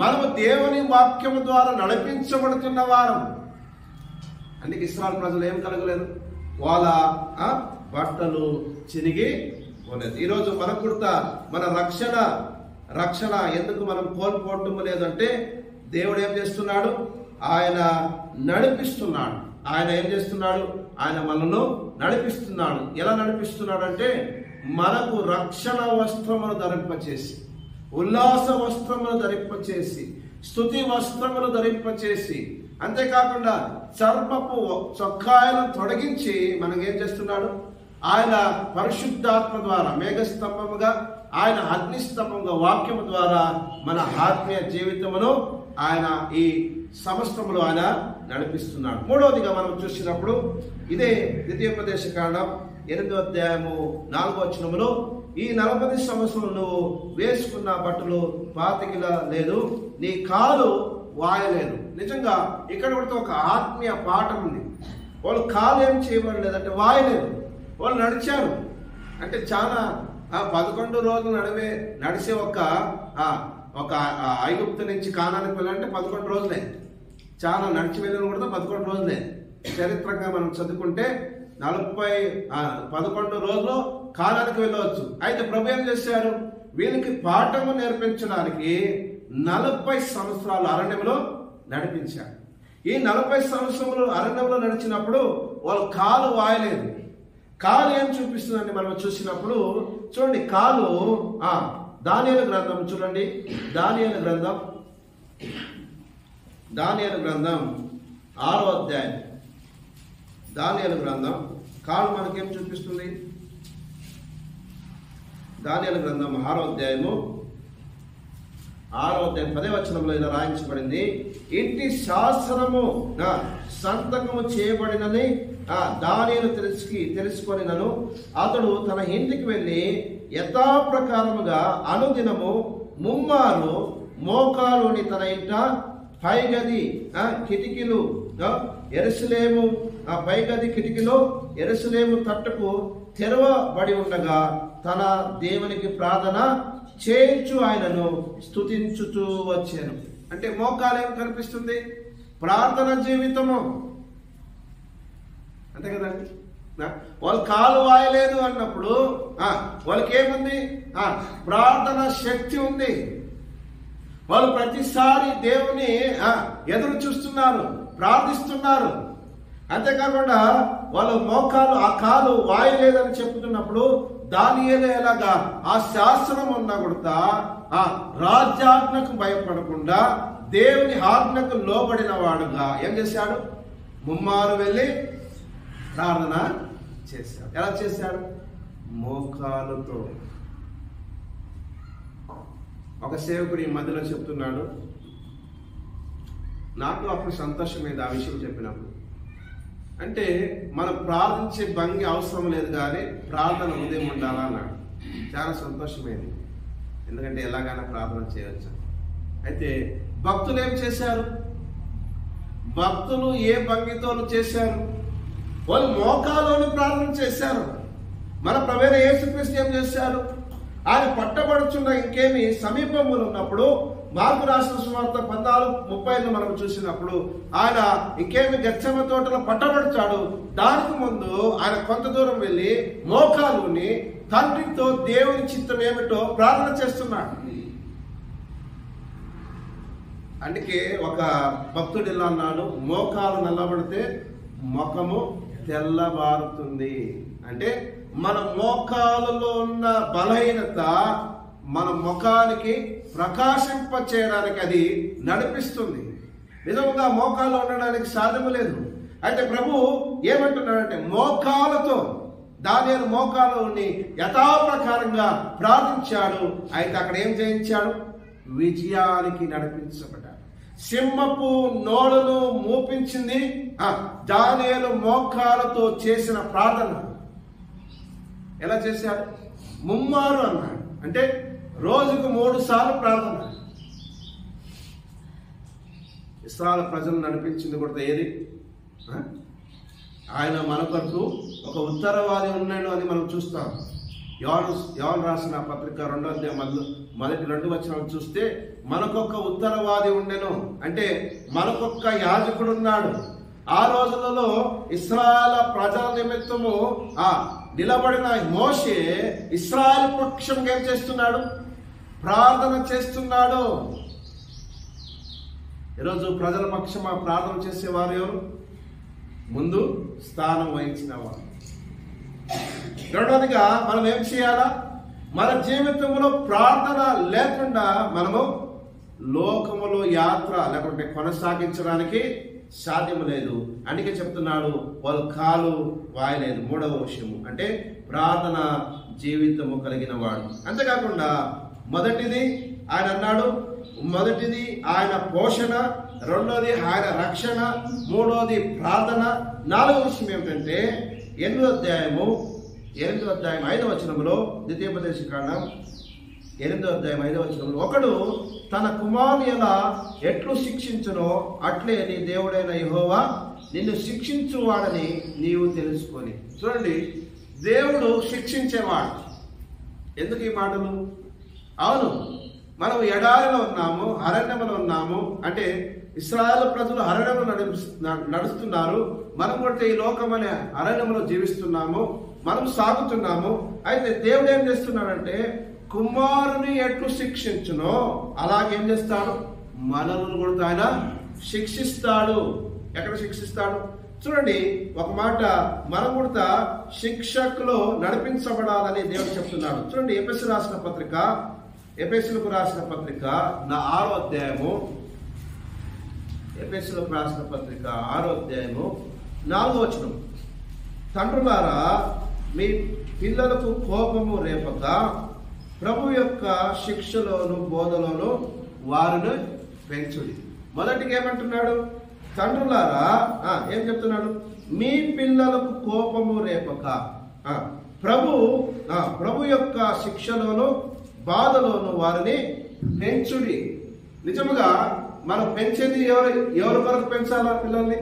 మనము దేవుని వాక్యము ద్వారా నడిపించబడుతున్న వారం. అందుకే ఇశ్రాయేలు ప్రజలు ఏం కలగలేదు, వాళ్ళ బట్టలు చినిగి ఉన్నది. ఈరోజు మన కూడా మన రక్షణ ఎందుకు మనం కోల్పోవటం లేదంటే దేవుడు ఏం చేస్తున్నాడు, ఆయన నడిపిస్తున్నాడు. ఆయన ఏం చేస్తున్నాడు, ఆయన మనను నడిపిస్తున్నాడు. ఎలా నడిపిస్తున్నాడు అంటే మనకు రక్షణ వస్త్రమును ధరింపచేసి, ఉల్లాస వస్త్రమును ధరింపచేసి, స్తుతి వస్త్రమును ధరింపచేసి, అంతేకాకుండా చర్మపు చొక్కాయలను తొలగించి మనకు ఏం చేస్తున్నాడు, ఆయన పరిశుద్ధాత్మ ద్వారా మేఘస్తంభముగా, ఆయన అగ్నిస్తంభంగా వాక్యము ద్వారా మన ఆత్మీయ జీవితమును ఆయన ఈ సమస్తములు ఆయన నడిపిస్తున్నాడు. మూడవదిగా మనం చూసినప్పుడు ఇదే ద్వితీయోపదేశకాండం 8వ అధ్యాయము 4వ వచనములో ఈ 40 సంవత్సరాలు నువ్వు వేసుకున్న బట్టలు పాతికిల లేదు, నీ కాలు వాయలేదు. నిజంగా ఇక్కడ కూడా ఒక ఆత్మీయ పాఠం ఉంది. వాళ్ళు కాలు ఏం చేయబడలేదంటే వాయలేదు, వాళ్ళు నడిచారు. అంటే చాలా 11 రోజులు నడిచే ఒక ఐగుప్తు నుంచి కానానికి వెళ్ళాలంటే 11 రోజులే. చాలా నడిచి వెళ్ళిన కూడా 11 రోజులే. చరిత్రగా మనం చదువుకుంటే 11 రోజులు కానానికి వెళ్ళవచ్చు. అయితే ప్రభు ఏం చేశారు, వీళ్ళకి పాఠము నేర్పించడానికి 40 సంవత్సరాలు అరణ్యంలో నడిపించారు. ఈ 40 సంవత్సరములు అరణ్యంలో నడిచినప్పుడు వాళ్ళు కాలు వాయలేదు. కాలు ఏం చూపిస్తుందండి మనం చూసినప్పుడు చూడండి, కాలు దానియేలు గ్రంథం చూడండి, దానియేలు గ్రంథం 6వ అధ్యాయం. దానియేలు గ్రంథం కాలు మనకేం చూపిస్తుంది, దానియేలు గ్రంథం 6వ అధ్యాయము 10వ వచనంలో ఇలా రాయించబడింది, ఇంటి శాసనము సంతకము చేయబడినని దానియేలు తెలుసుకొనినను అతడు తన ఇంటికి వెళ్ళి యథాప్రకారముగా అనుదినము ముమ్మారు మోకాలుని తన ఇంట పైగది కిటికీలు యెరూషలేము పైగది కిటికీలో యెరూషలేము తట్టుకు తెరవబడి ఉండగా తన దేవునికి ప్రార్థన చేయించు ఆయనను స్తుతించుతూ వచ్చాను. అంటే మోకాలు ఏం కనిపిస్తుంది, ప్రార్థన జీవితము. అంతే కదండి. వాళ్ళు కాలు వాయలేదు అన్నప్పుడు వాళ్ళకి ఏముంది, ప్రార్థన శక్తి ఉంది. వాళ్ళు ప్రతిసారి దేవుని ఎదురు చూస్తున్నారు, ప్రార్థిస్తున్నారు. అంతేకాకుండా వాళ్ళు ఆ కాలు వాయలేదని చెప్తున్నప్పుడు దానియేలు ఎలాగా ఆ శాస్త్రం ఉన్నా కూడా రాజ్యాజ్ఞకు భయపడకుండా దేవుని ఆజ్ఞకు లోబడిన వాడుగా ఏం చేశాడు, ముమ్మారు వెళ్ళి ప్రార్థన చేశాడు. ఎలా చేశాడు, మోకాలుతో. ఒక సేవకుడు ఈ మధ్యలో చెప్తున్నాడు, నాకు అప్పుడు సంతోషమైంది ఆ విషయం చెప్పినప్పుడు. అంటే మనం ప్రార్థించే భంగి అవసరం లేదు, కానీ ప్రార్థన ఉదయం ఉండాలా అన్నాడు. చాలా సంతోషమైంది, ఎందుకంటే ఎలాగైనా ప్రార్థన చేయవచ్చు. అయితే భక్తులు ఏం చేశారు, భక్తులు ఏ భంగితో చేశారు, వాళ్ళు మోకాలోని ప్రార్థన చేశారు. మన ప్రభువైన యేసుక్రీస్తు ఏం చేశారు, ఆయన పట్టబడుచున్న ఇంకేమి సమీపంలో ఉన్నప్పుడు మార్కు రాసిన సువార్త 14:30 మనం చూసినప్పుడు ఆయన ఇంకేమి గెత్సేమనే తోటలో పట్టబడతాడు. దానికి ముందు ఆయన కొంత దూరం వెళ్ళి మోకాలుని తండ్రితో దేవుని చిత్తం ఏమిటో ప్రార్థన చేస్తున్నాడు. అందుకే ఒక భక్తుడు ఇలా అన్నాడు, మోకాలు నల్లబడితే ముఖము తెల్లబారుతుంది. అంటే మన మోకాలలో ఉన్న బలహీనత మన ముఖానికి ప్రకాశింప చేయడానికి అది నడిపిస్తుంది. నిజంగా మోకాల్లో ఉండడానికి సాధ్యం లేదు. అయితే ప్రభు ఏమంటున్నాడంటే మోకాలతో, దానియేలు మోకాలుని యథాప్రకారంగా ప్రార్థించాడు. అయితే అక్కడ ఏం చేయించాడు, విజయానికి నడిపించబడ్డాడు. సింహపు నోడును మూపించింది దానియేలు మోకాలతో చేసిన ప్రార్థన. ఎలా చేశాడు, ముమ్మారు అన్నాడు. అంటే రోజుకు 3 సార్లు ప్రార్థన. ఇశ్రాయేలు ప్రజలను నడిపించింది కూడా ఏది, ఆయన మన కొరకు ఒక ఉత్తరవాది ఉన్నాడు అని మనం చూస్తాం. యోహాను రాసిన పత్రిక 2వ అధ్యాయం మొదటి 2 వచనాలు చూస్తే మనకొక్క ఉత్తరవాది ఉండెను, అంటే మనకొక్క యాజకుడు ఉన్నాడు. ఆ రోజులలో ఇశ్రాయేలు ప్రజల నిమిత్తము నిలబడిన మోషే ఇశ్రాయేలు పక్షం ఏం చేస్తున్నాడు? ప్రార్థన చేస్తున్నాడు. ఈరోజు ప్రజల పక్షమా ప్రార్థన చేసేవారు ఎవరు? ముందు స్థానం వహించిన వారు. రెండవదిగా మనం ఏం చేయాలా? మన జీవితంలో ప్రార్థన లేకుండా మనము లోకములో యాత్ర లేకుంటే కొనసాగించడానికి సాధ్యం లేదు. అందుకే చెప్తున్నాడు, వాళ్ళు కాలు వాయలేదు. 3వ విషయము అంటే ప్రార్థన జీవితము కలిగిన వాడు. అంతేకాకుండా మొదటిది ఆయన అన్నాడు, మొదటిది ఆయన పోషణ, రెండోది ఆయన రక్షణ, మూడోది ప్రార్థన, 4వ విషయం ఏమిటంటే 8వ అధ్యాయం 5వ వచనంలో, ద్వితీయోపదేశకాండం 8వ అధ్యాయం 5వ వచనంలో, ఒకడు తన కుమారుని ఎలా ఎట్లు శిక్షించునో అట్లే నీ దేవుడైన యెహోవా నిన్ను శిక్షించువాడని నీవు తెలుసుకొని. చూడండి, దేవుడు శిక్షించేవాడు. ఎందుకు ఈ మాటలు? అవును, మనం ఎడారిలో ఉన్నాము, అరణ్యంలో ఉన్నాము. అంటే ఇశ్రాయేలు ప్రజలు అరణ్యంలో నడుస్తున్నారు, మనం కూడా ఈ లోకం అనే అరణ్యంలో జీవిస్తున్నాము, మనం సాగుతున్నాము. అయితే దేవుడు ఏం చేస్తున్నాడంటే కుమారుని ఎట్లు శిక్షించునో అలాగేం చేస్తాడు? మనల్ని కూడా ఆయన శిక్షిస్తాడు. ఎక్కడ శిక్షిస్తాడు? చూడండి, ఒక మాట, మనం కూడా శిక్షకులో నడిపించబడాలని దేవుడు చెప్తున్నాడు. చూడండి, ఎఫెసీయులకు రాసిన పత్రిక 6వ అధ్యాయము, ఎఫెసీయులకు రాసిన పత్రిక 6వ అధ్యాయము 4వ వచనం, తండ్రులారా మీ పిల్లలకు కోపము రేపక ప్రభు యొక్క శిక్షలోను బోధలోను వారిని పెంచుడి. మొదటిగా ఏమంటున్నాడు? తండ్రులారా ఏం చెప్తున్నాడు? మీ పిల్లలకు కోపము రేపక ప్రభు యొక్క శిక్షలోను బాధలోను వారిని పెంచుడి. నిజముగా మనం పెంచేది ఎవరి కొరకు పెంచాలా? పిల్లల్ని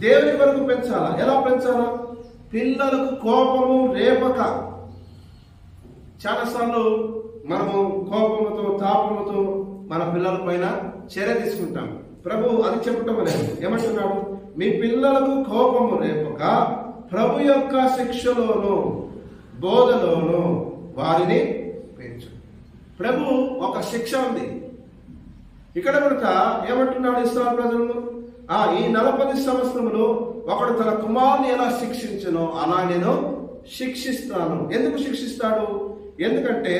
దేవుని కొరకు పెంచాలా? ఎలా పెంచాలా? పిల్లలకు కోపము రేపక. చాలాసార్లు మనము కోపముతో తాపముతో మన పిల్లల పైన చర్య తీసుకుంటాం. ప్రభు అది చెప్పటం లేదు. ఏమంటున్నాడు? మీ పిల్లలకు కోపము రేపక ప్రభు యొక్క శిక్షలోను బోధలోను వారిని పెంచు. ప్రభు ఒక శిక్ష ఉంది. ఇక్కడ కనుక ఏమంటున్నాడు ఇశ్రాయేలు ప్రజలను? ఈ 40 సంవత్సరములు ఒకడు తన కుమారుని ఎలా శిక్షించునో అలా నేను శిక్షిస్తాను. ఎందుకు శిక్షిస్తాడు? ఎందుకంటే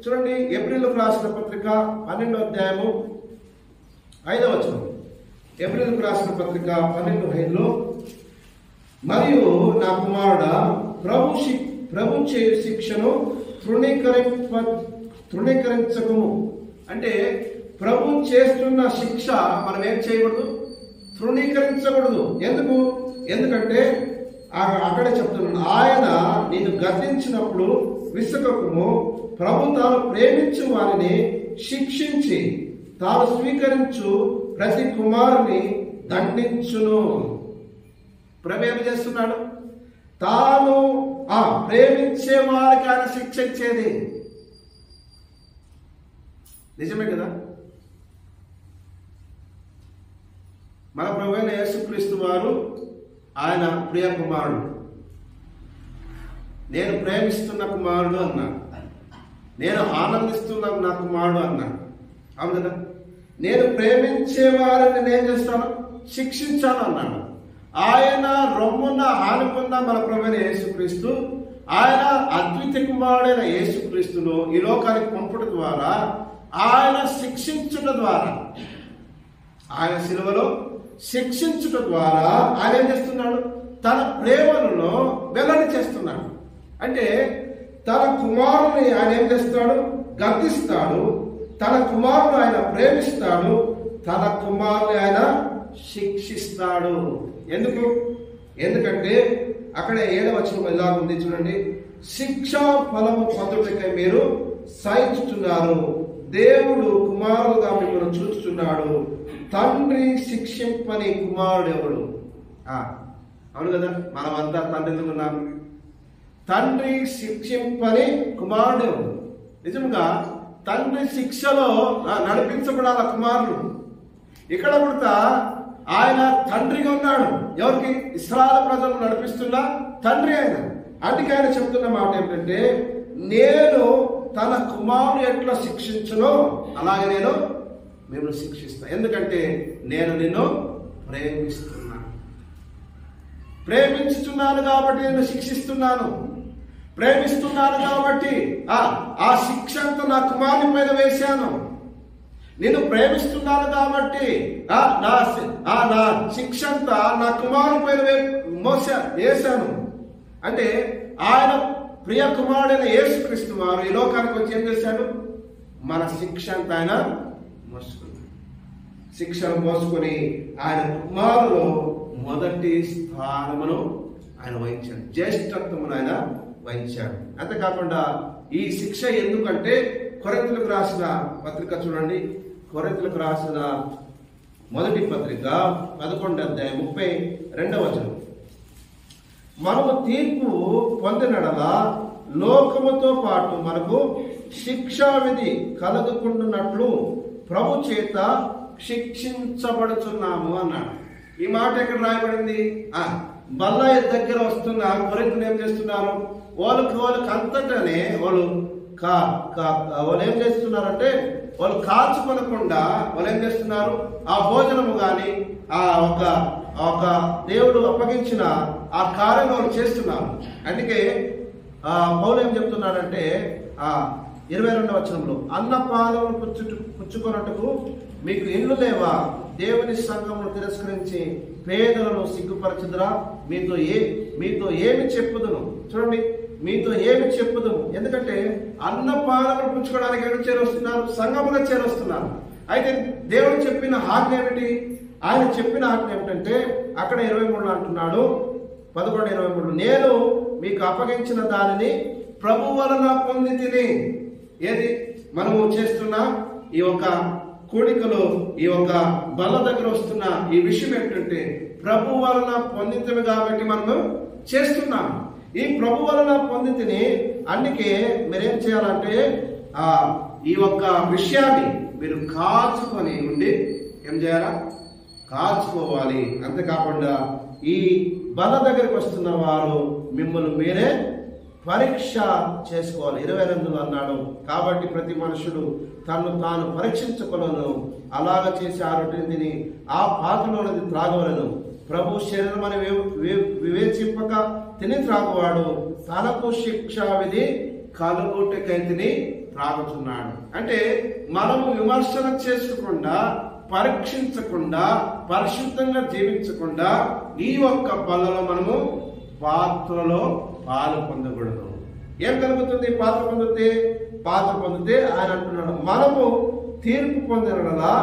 చూడండి, ఏప్రిల్కు రాసిన పత్రిక 12వ అధ్యాయము 5వ వచనం, ఏప్రిల్కు రాసిన పత్రిక 12:5లో, మరియు నా కుమారుడా ప్రభు చేయు శిక్షను తృణీకరించకము. అంటే ప్రభు చేస్తున్న శిక్ష మనం ఏం చేయకూడదు? తృణీకరించకూడదు. ఎందుకంటే అక్కడే చెప్తున్నాడు, ఆయన నేను గద్దించినప్పుడు విసుకకుము. ప్రభు తాను ప్రేమించు వారిని శిక్షించి తాను స్వీకరించు ప్రతి కుమారుని దండించును. ప్రభు ఏమి చేస్తున్నాడు? తాను ప్రేమించే వారికి ఆయన శిక్ష ఇచ్చేది. నిజమే కదా? మన ప్రభు అయిన యేసుక్రీస్తు వారు ఆయన ప్రియ కుమారుడు, నేను ప్రేమిస్తున్న కుమారుడు అన్నాడు, నేను ఆనందిస్తున్న నా కుమారుడు అన్నాడు. అవును కదా? నేను ప్రేమించే వారిని నేను చేస్తాను, శిక్షించాను అన్నాడు. ఆయన రొమ్మున ఆనుకున్న మన ప్రభు అయిన యేసుక్రీస్తు, ఆయన అద్వితీయ కుమారుడైన యేసుక్రీస్తును ఈ లోకానికి పంపుట ద్వారా, ఆయన శిక్షించుట ద్వారా, ఆయన శిలువలో శిక్షించుట ద్వారా ఆయన ఏం చేస్తున్నాడు? తన ప్రేమను వెల్లడి చేస్తున్నాడు. అంటే తన కుమారుని ఆయన ఏం చేస్తాడు? గద్దిస్తాడు. తన కుమారుని ఆయన ప్రేమిస్తాడు. తన కుమారుని ఆయన శిక్షిస్తాడు. ఎందుకంటే అక్కడ 7వ వచనం ఎలా ఉంది చూడండి, శిక్షా ఫలము పొందుటకై మీరు సహించుతున్నారు, దేవుడు కుమారుడుగా మిమ్మల్ని చూస్తున్నాడు, తండ్రి శిక్షింపని కుమారుడు ఎవడు? అవును కదా? మనమంతా తండ్రి ఎందుకు ఉన్నాము? తండ్రి శిక్షింపని కుమారుడు. నిజంగా తండ్రి శిక్షలో నడిపించబడాల కుమారుడు. ఇక్కడ కూడా ఆయన తండ్రిగా ఉన్నాడు. ఎవరికి? ఇశ్రాయేలు ప్రజలను నడిపిస్తున్న తండ్రి ఆయన. అందుకే ఆయన చెప్తున్న మాట ఏమిటంటే, నేను తన కుమారుడు ఎట్లా శిక్షించునో అలాగే నేను మిమ్మల్ని శిక్షిస్తాను. ఎందుకంటే నేను నిన్ను ప్రేమించుతున్నాను కాబట్టి నేను శిక్షిస్తున్నాను. ప్రేమిస్తున్నాను కాబట్టి ఆ శిక్ష అంతా నా కుమారుని పైన వేశాను. నేను ప్రేమిస్తున్నాను కాబట్టి నా శిక్ష అంతా నా కుమారుని పైన వేశాను. అంటే ఆయన ప్రియ కుమారుడైన యేసుక్రీస్తు వారు ఈ లోకానికి వచ్చి ఏం చేశాడు? మన శిక్ష అంతా ఆయన మోసుకున్నాడు. శిక్షను మోసుకొని ఆయన కుమారులో మొదటి స్థానమును ఆయన వహించాడు. జ్యేష్ఠత్వమును ఆయన వహించాడు. అంతేకాకుండా ఈ శిక్ష ఎందుకంటే కొరింథీయులకు రాసిన పత్రిక చూడండి. కొరింథీయులకు రాసిన మొదటి పత్రిక 11వ అధ్యాయం 32వ వచనం. మనము తీర్పు పొందినడలా లోకముతో పాటు మనకు శిక్షా విధి కలుగుకుంటున్నట్లు ప్రభు చేత శిక్షించబడుచున్నాము అన్నాడు. ఈ మాట ఎక్కడ రాయబడింది? బల్ల దగ్గర వస్తున్న కొరింథీయులు ఏం చేస్తున్నారు? వాళ్ళకి అంతటనే వాళ్ళు ఏం చేస్తున్నారంటే, వాళ్ళు కాల్చుకొనకుండా వాళ్ళు ఏం చేస్తున్నారు? ఆ భోజనము కానీ ఒక దేవుడు అప్పగించిన ఆ కార్యం వాళ్ళు చేస్తున్నారు. అందుకే పౌలు ఏం చెప్తున్నాడంటే 22వ వచనంలో, అన్నపాదములు పుచ్చుకొనుటకు మీకు ఇల్లు లేవా? దేవుని సంఘమును తిరస్కరించి పేదలను సిగ్గుపరచుదురా? మీతో ఏమి చెప్పుదును? చూడండి, మీతో ఏమి చెప్పుదును. ఎందుకంటే అన్నపాదములు పుచ్చుకోవడానికి ఎవరు చేరొస్తున్నారు? సంఘముగా చేరొస్తున్నారు. అయితే దేవుడు చెప్పిన ఆజ్ఞ ఏమిటి? ఆయన చెప్పిన ఆజ్ఞ ఏమిటంటే అక్కడ 23 అంటున్నాడు, 11:23, నేను మీకు అప్పగించిన దానిని ప్రభు వలన పొంది తిని. ఏది మనము చేస్తున్న ఈ యొక్క కూడికలో, ఈ యొక్క బల్ల దగ్గర వస్తున్న ఈ విషయం ఏంటంటే ప్రభు వలన పొందితిని కాబట్టి మనము చేస్తున్నాం. ఈ ప్రభు వలన పొందితిని. అందుకే మీరేం చేయాలంటే ఈ యొక్క విషయాన్ని మీరు కాచుకొని ఉండి ఏం చేయాలా? కాచుకోవాలి. అంతేకాకుండా ఈ బల్ల దగ్గరికి వస్తున్న వారు మిమ్మల్ని మీరే పరీక్ష చేసుకోవాలి. 28 అన్నాడు, కాబట్టి ప్రతి మనుషుడు తను తాను పరీక్షించుకోలను, అలాగ చేసి ఆ రొట్టెని తిని ఆ పాత్రలోనిది త్రాగవలను. ప్రభు శరీరం అని వివేచింపక తిని త్రాగువాడు తనకు శిక్షా విధి కలుగుటకై తిని త్రాగుతున్నాడు. అంటే మనము విమర్శన చేసుకోకుండా, పరీక్షించకుండా, పరిశుద్ధంగా జీవించకుండా ఈ ఒక్క బల్లలో మనము పాత్రలో పాలు పొందకూడదు. ఏం కలుగుతుంది? పాత్ర పొందితే ఆయన అంటున్నాడు, మనము తీర్పు పొందినలా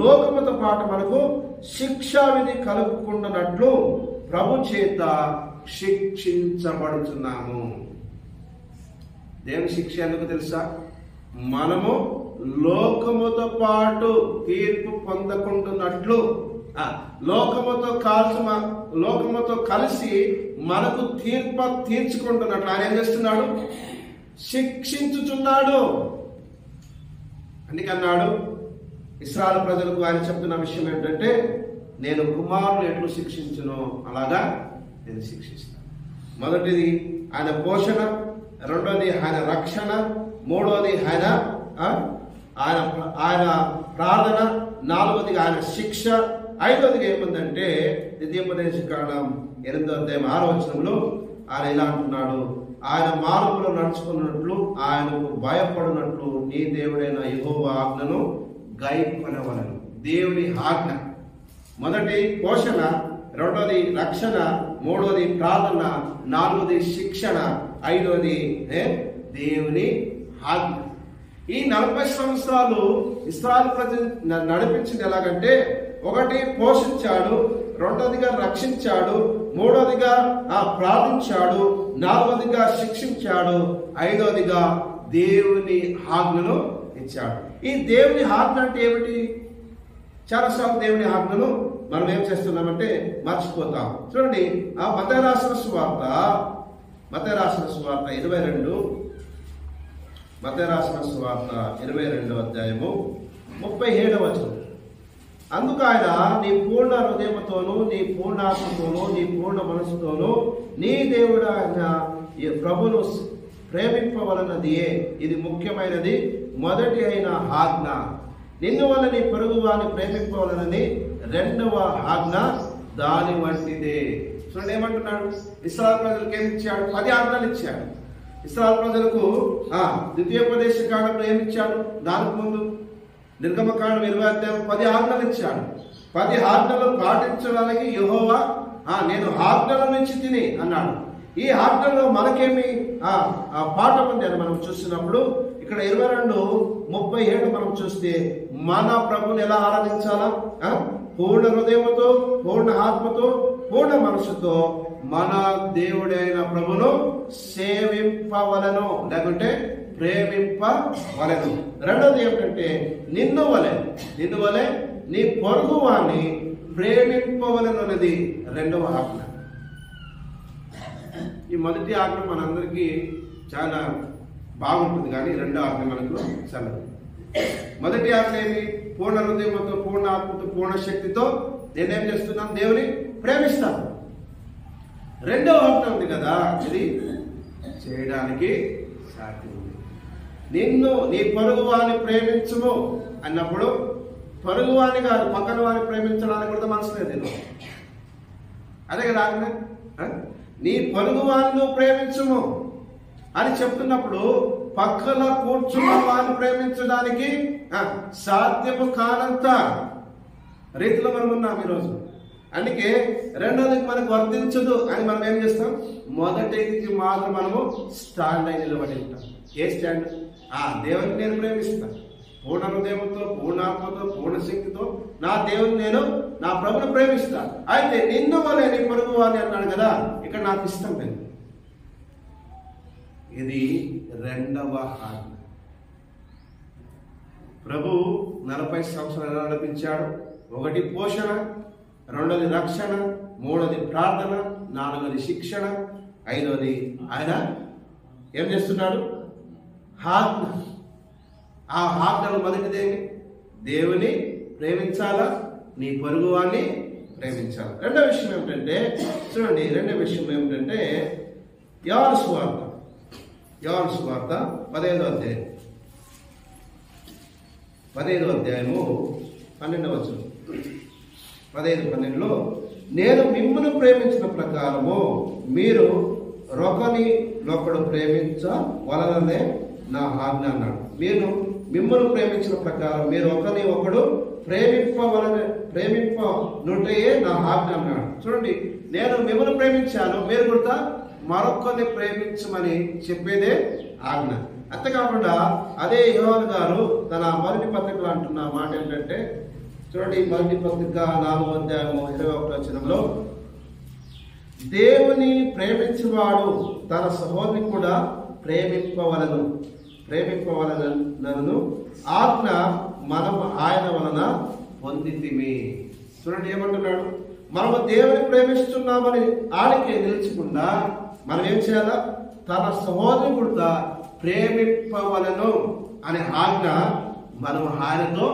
లోకముతో పాటు మనకు శిక్షా విధి కలుగుకుంటున్నట్లు ప్రభు చేత శిక్షించబడుతున్నాము. దేవుని శిక్ష ఎందుకు తెలుసా? మనము లోకముతో పాటు తీర్పు పొందకుంటున్నట్లు, లోకముతో కలిసి మనకు తీర్చుకుంటున్నట్లు ఆయన ఏం చేస్తున్నాడు? శిక్షించుచున్నాడు. అందుకన్నాడు ఇశ్రాయేలు ప్రజలకు ఆయన చెప్తున్న విషయం ఏంటంటే, నేను కుమారుని ఎట్లు శిక్షించునో అలాగా నేను శిక్షిస్తాను. మొదటిది ఆయన పోషణ, రెండోది ఆయన రక్షణ, మూడోది ఆయన ప్రార్థన, నాలుగోదిగా ఆయన శిక్ష, ఐదోదిగా ఏముందంటే ద్వితీయోపదేశ కాండం 8వ అధ్యాయం 6వ వచనంలో ఆయన ఇలా అంటున్నాడు, ఆయన మార్గంలో నడుచుకున్నట్లు, ఆయనకు భయపడినట్లు నీ దేవుడైన యెహోవా ఆజ్ఞను గైకొనవలెను. దేవుని ఆజ్ఞ మొదటి పోషణ, రెండోది రక్షణ, మూడోది ప్రార్థన, నాలుగోది శిక్షణ, ఐదోది దేవుని ఆజ్ఞ. ఈ 40 సంవత్సరాలు ఇశ్రాయేలు ప్రజలు నడిపించింది ఎలాగంటే, ఒకటి పోషించాడు, రెండోదిగా రక్షించాడు, మూడోదిగా ప్రార్థించాడు, నాలుగోదిగా శిక్షించాడు, ఐదోదిగా దేవుని ఆజ్ఞను ఇచ్చాడు. ఈ దేవుని ఆజ్ఞ అంటే ఏమిటి? చాలాసార్లు దేవుని ఆజ్ఞను మనం ఏం చేస్తున్నామంటే మర్చిపోతాం. చూడండి, ఆ మత్తయి రాసిన సువార్త మత్తయి రాసిన సువార్త 22, మత్తయి రాసిన సువార్త 22వ అధ్యాయము 37వ వచనం. అందుకు ఆయన నీ పూర్ణ హృదయముతోనూ నీ పూర్ణ ఆత్మతోనూ నీ పూర్ణ మనసుతోనూ నీ దేవుడు ఆయన ప్రభును ప్రేమింపవలనదియే ఇది ముఖ్యమైనది, మొదటి అయిన ఆజ్ఞ. నిన్ను వల్ల నీ పొరుగు వారిని ప్రేమింపవలనని రెండవ ఆజ్ఞ దాని వంటిదే. చూడండి ఏమంటున్నాడు, ఇశ్రాయేలు ప్రజలకు ఏమి ఇచ్చాడు? 10 ఆజ్ఞలు ఇచ్చాడు. ఇశ్రాయేలు ప్రజలకు ద్వితీయోపదేశ కాండంలో ఏమి ఇచ్చాడు? దానికి ముందు నిర్గమకాండం 20 అధ్యాయం 10 ఆజ్ఞలు ఇచ్చాడు. 10 ఆజ్ఞలు పాటించడానికి యెహోవా నేను ఆజ్ఞలను ఇచ్చి తిని అన్నాడు. ఈ ఆజ్ఞలో మనకేమి పాఠం ఉంది అని మనం చూసినప్పుడు ఇక్కడ 22:37 మనం చూస్తే మన ప్రభుని ఎలా ఆరాధించాలా? పూర్ణ హృదయముతో, పూర్ణ ఆత్మతో, పూర్ణ మనసుతో మన దేవుడైన ప్రభును సేవింపవలను, లేకుంటే ప్రేమింపవలను. రెండోది ఏమిటంటే నిన్ను వలె నీ పొరుగు వాణ్ణి ప్రేమింపవలను అనేది రెండవ ఆజ్ఞ. ఈ మొదటి ఆజ్ఞ మనందరికీ చాలా బాగుంటుంది, కానీ రెండో ఆజ్ఞ మనకు చల్లదు. మొదటి ఆజ్ఞ ఏమి? పూర్ణ హృదయంతో, పూర్ణ ఆత్మతో, పూర్ణ శక్తితో నేనేం చేస్తున్నాను? దేవుని ప్రేమిస్తాను. రెండో ఆజ్ఞ ఉంది కదా, ఇది చేయడానికి సాధ్యం ఉంది. నిన్ను నీ పొరుగు వారిని ప్రేమించుము అన్నప్పుడు పొరుగు వారిని కాదు, పక్కన వారిని ప్రేమించడానికి కూడా మనసు లేదు. అదే కదా ఆజ్ఞ. నీ పొరుగు వారిని ప్రేమించుము అని చెప్తున్నప్పుడు పక్కన కూర్చున్న వారిని ప్రేమించడానికి సాధ్యము కానంత రీతిలో మనం ఉన్నాం ఈరోజు. అందుకే రెండోది మనకు వర్తించదు అని మనం ఏం చేస్తాం? మొదటికి మాత్రం మనము స్టాండ్ అయి నిలబడి ఉంటాం. A stand? దేవుని నేను ప్రేమిస్తాను పూర్ణ హృదయంతో, పూర్ణ ఆత్మతో, పూర్ణ శక్తితో నా దేవుని నేను, నా ప్రభుని ప్రేమిస్తాను. అయితే నిన్ను వలె నీ పొరుగు వారిని అన్నాడు కదా, ఇక్కడ నాకు ఇష్టం లేదు. ఇది రెండవ ఆజ్ఞ. ప్రభు 40 సంవత్సరాలు నడిపించాడు. 1 పోషణ, 2ది రక్షణ, 3ది ప్రార్థన, 4ది శిక్షణ, 5వది ఆయన ఏం చేస్తున్నాడు? ఆజ్ఞ. ఆ ఆజ్ఞలు మొదటిదేమి? దేవుని ప్రేమించాలా, నీ పొరుగు వారిని ప్రేమించాలి. రెండో విషయం ఏమిటంటే చూడండి, రెండో విషయం ఏమిటంటే యోహాను సువార్త 15వ అధ్యాయం 12వ వచనం. 15:12లో నేను మిమ్మును ప్రేమించిన ప్రకారము మీరు ఒకరినొకడు ప్రేమించవలననే నా ఆజ్ఞ అన్నాడు. మీరు మిమ్మును ప్రేమించిన ప్రకారం మీరు ఒకరిని ఒకడు ప్రేమింపనుటయే నా ఆజ్ఞ అన్నాడు. చూడండి, నేను మిమ్మల్ని ప్రేమించాను, మీరు కూడా మరొకరిని ప్రేమించమని చెప్పేదే ఆజ్ఞ. అంతేకాకుండా అదే యోహాను గారు తన మొదటి పత్రికలో అంటున్న మాట ఏంటంటే చూడండి, మొదటి పత్రిక 4వ అధ్యాయము 21వ వచనంలో దేవుని ప్రేమించేవాడు తన సహోదరుని కూడా ప్రేమింపవలనను ఆజ్ఞ మనం ఆయన వలన పొందితిమి. చూడండి ఏమంటున్నాడు? మనము దేవుని ప్రేమిస్తున్నామని ఆడికే నిలిచకుండా మనం ఏం చేయాలా? తన సహోదరుని కూడా ప్రేమింపవలను అనే ఆజ్ఞ మనం ఆయనతో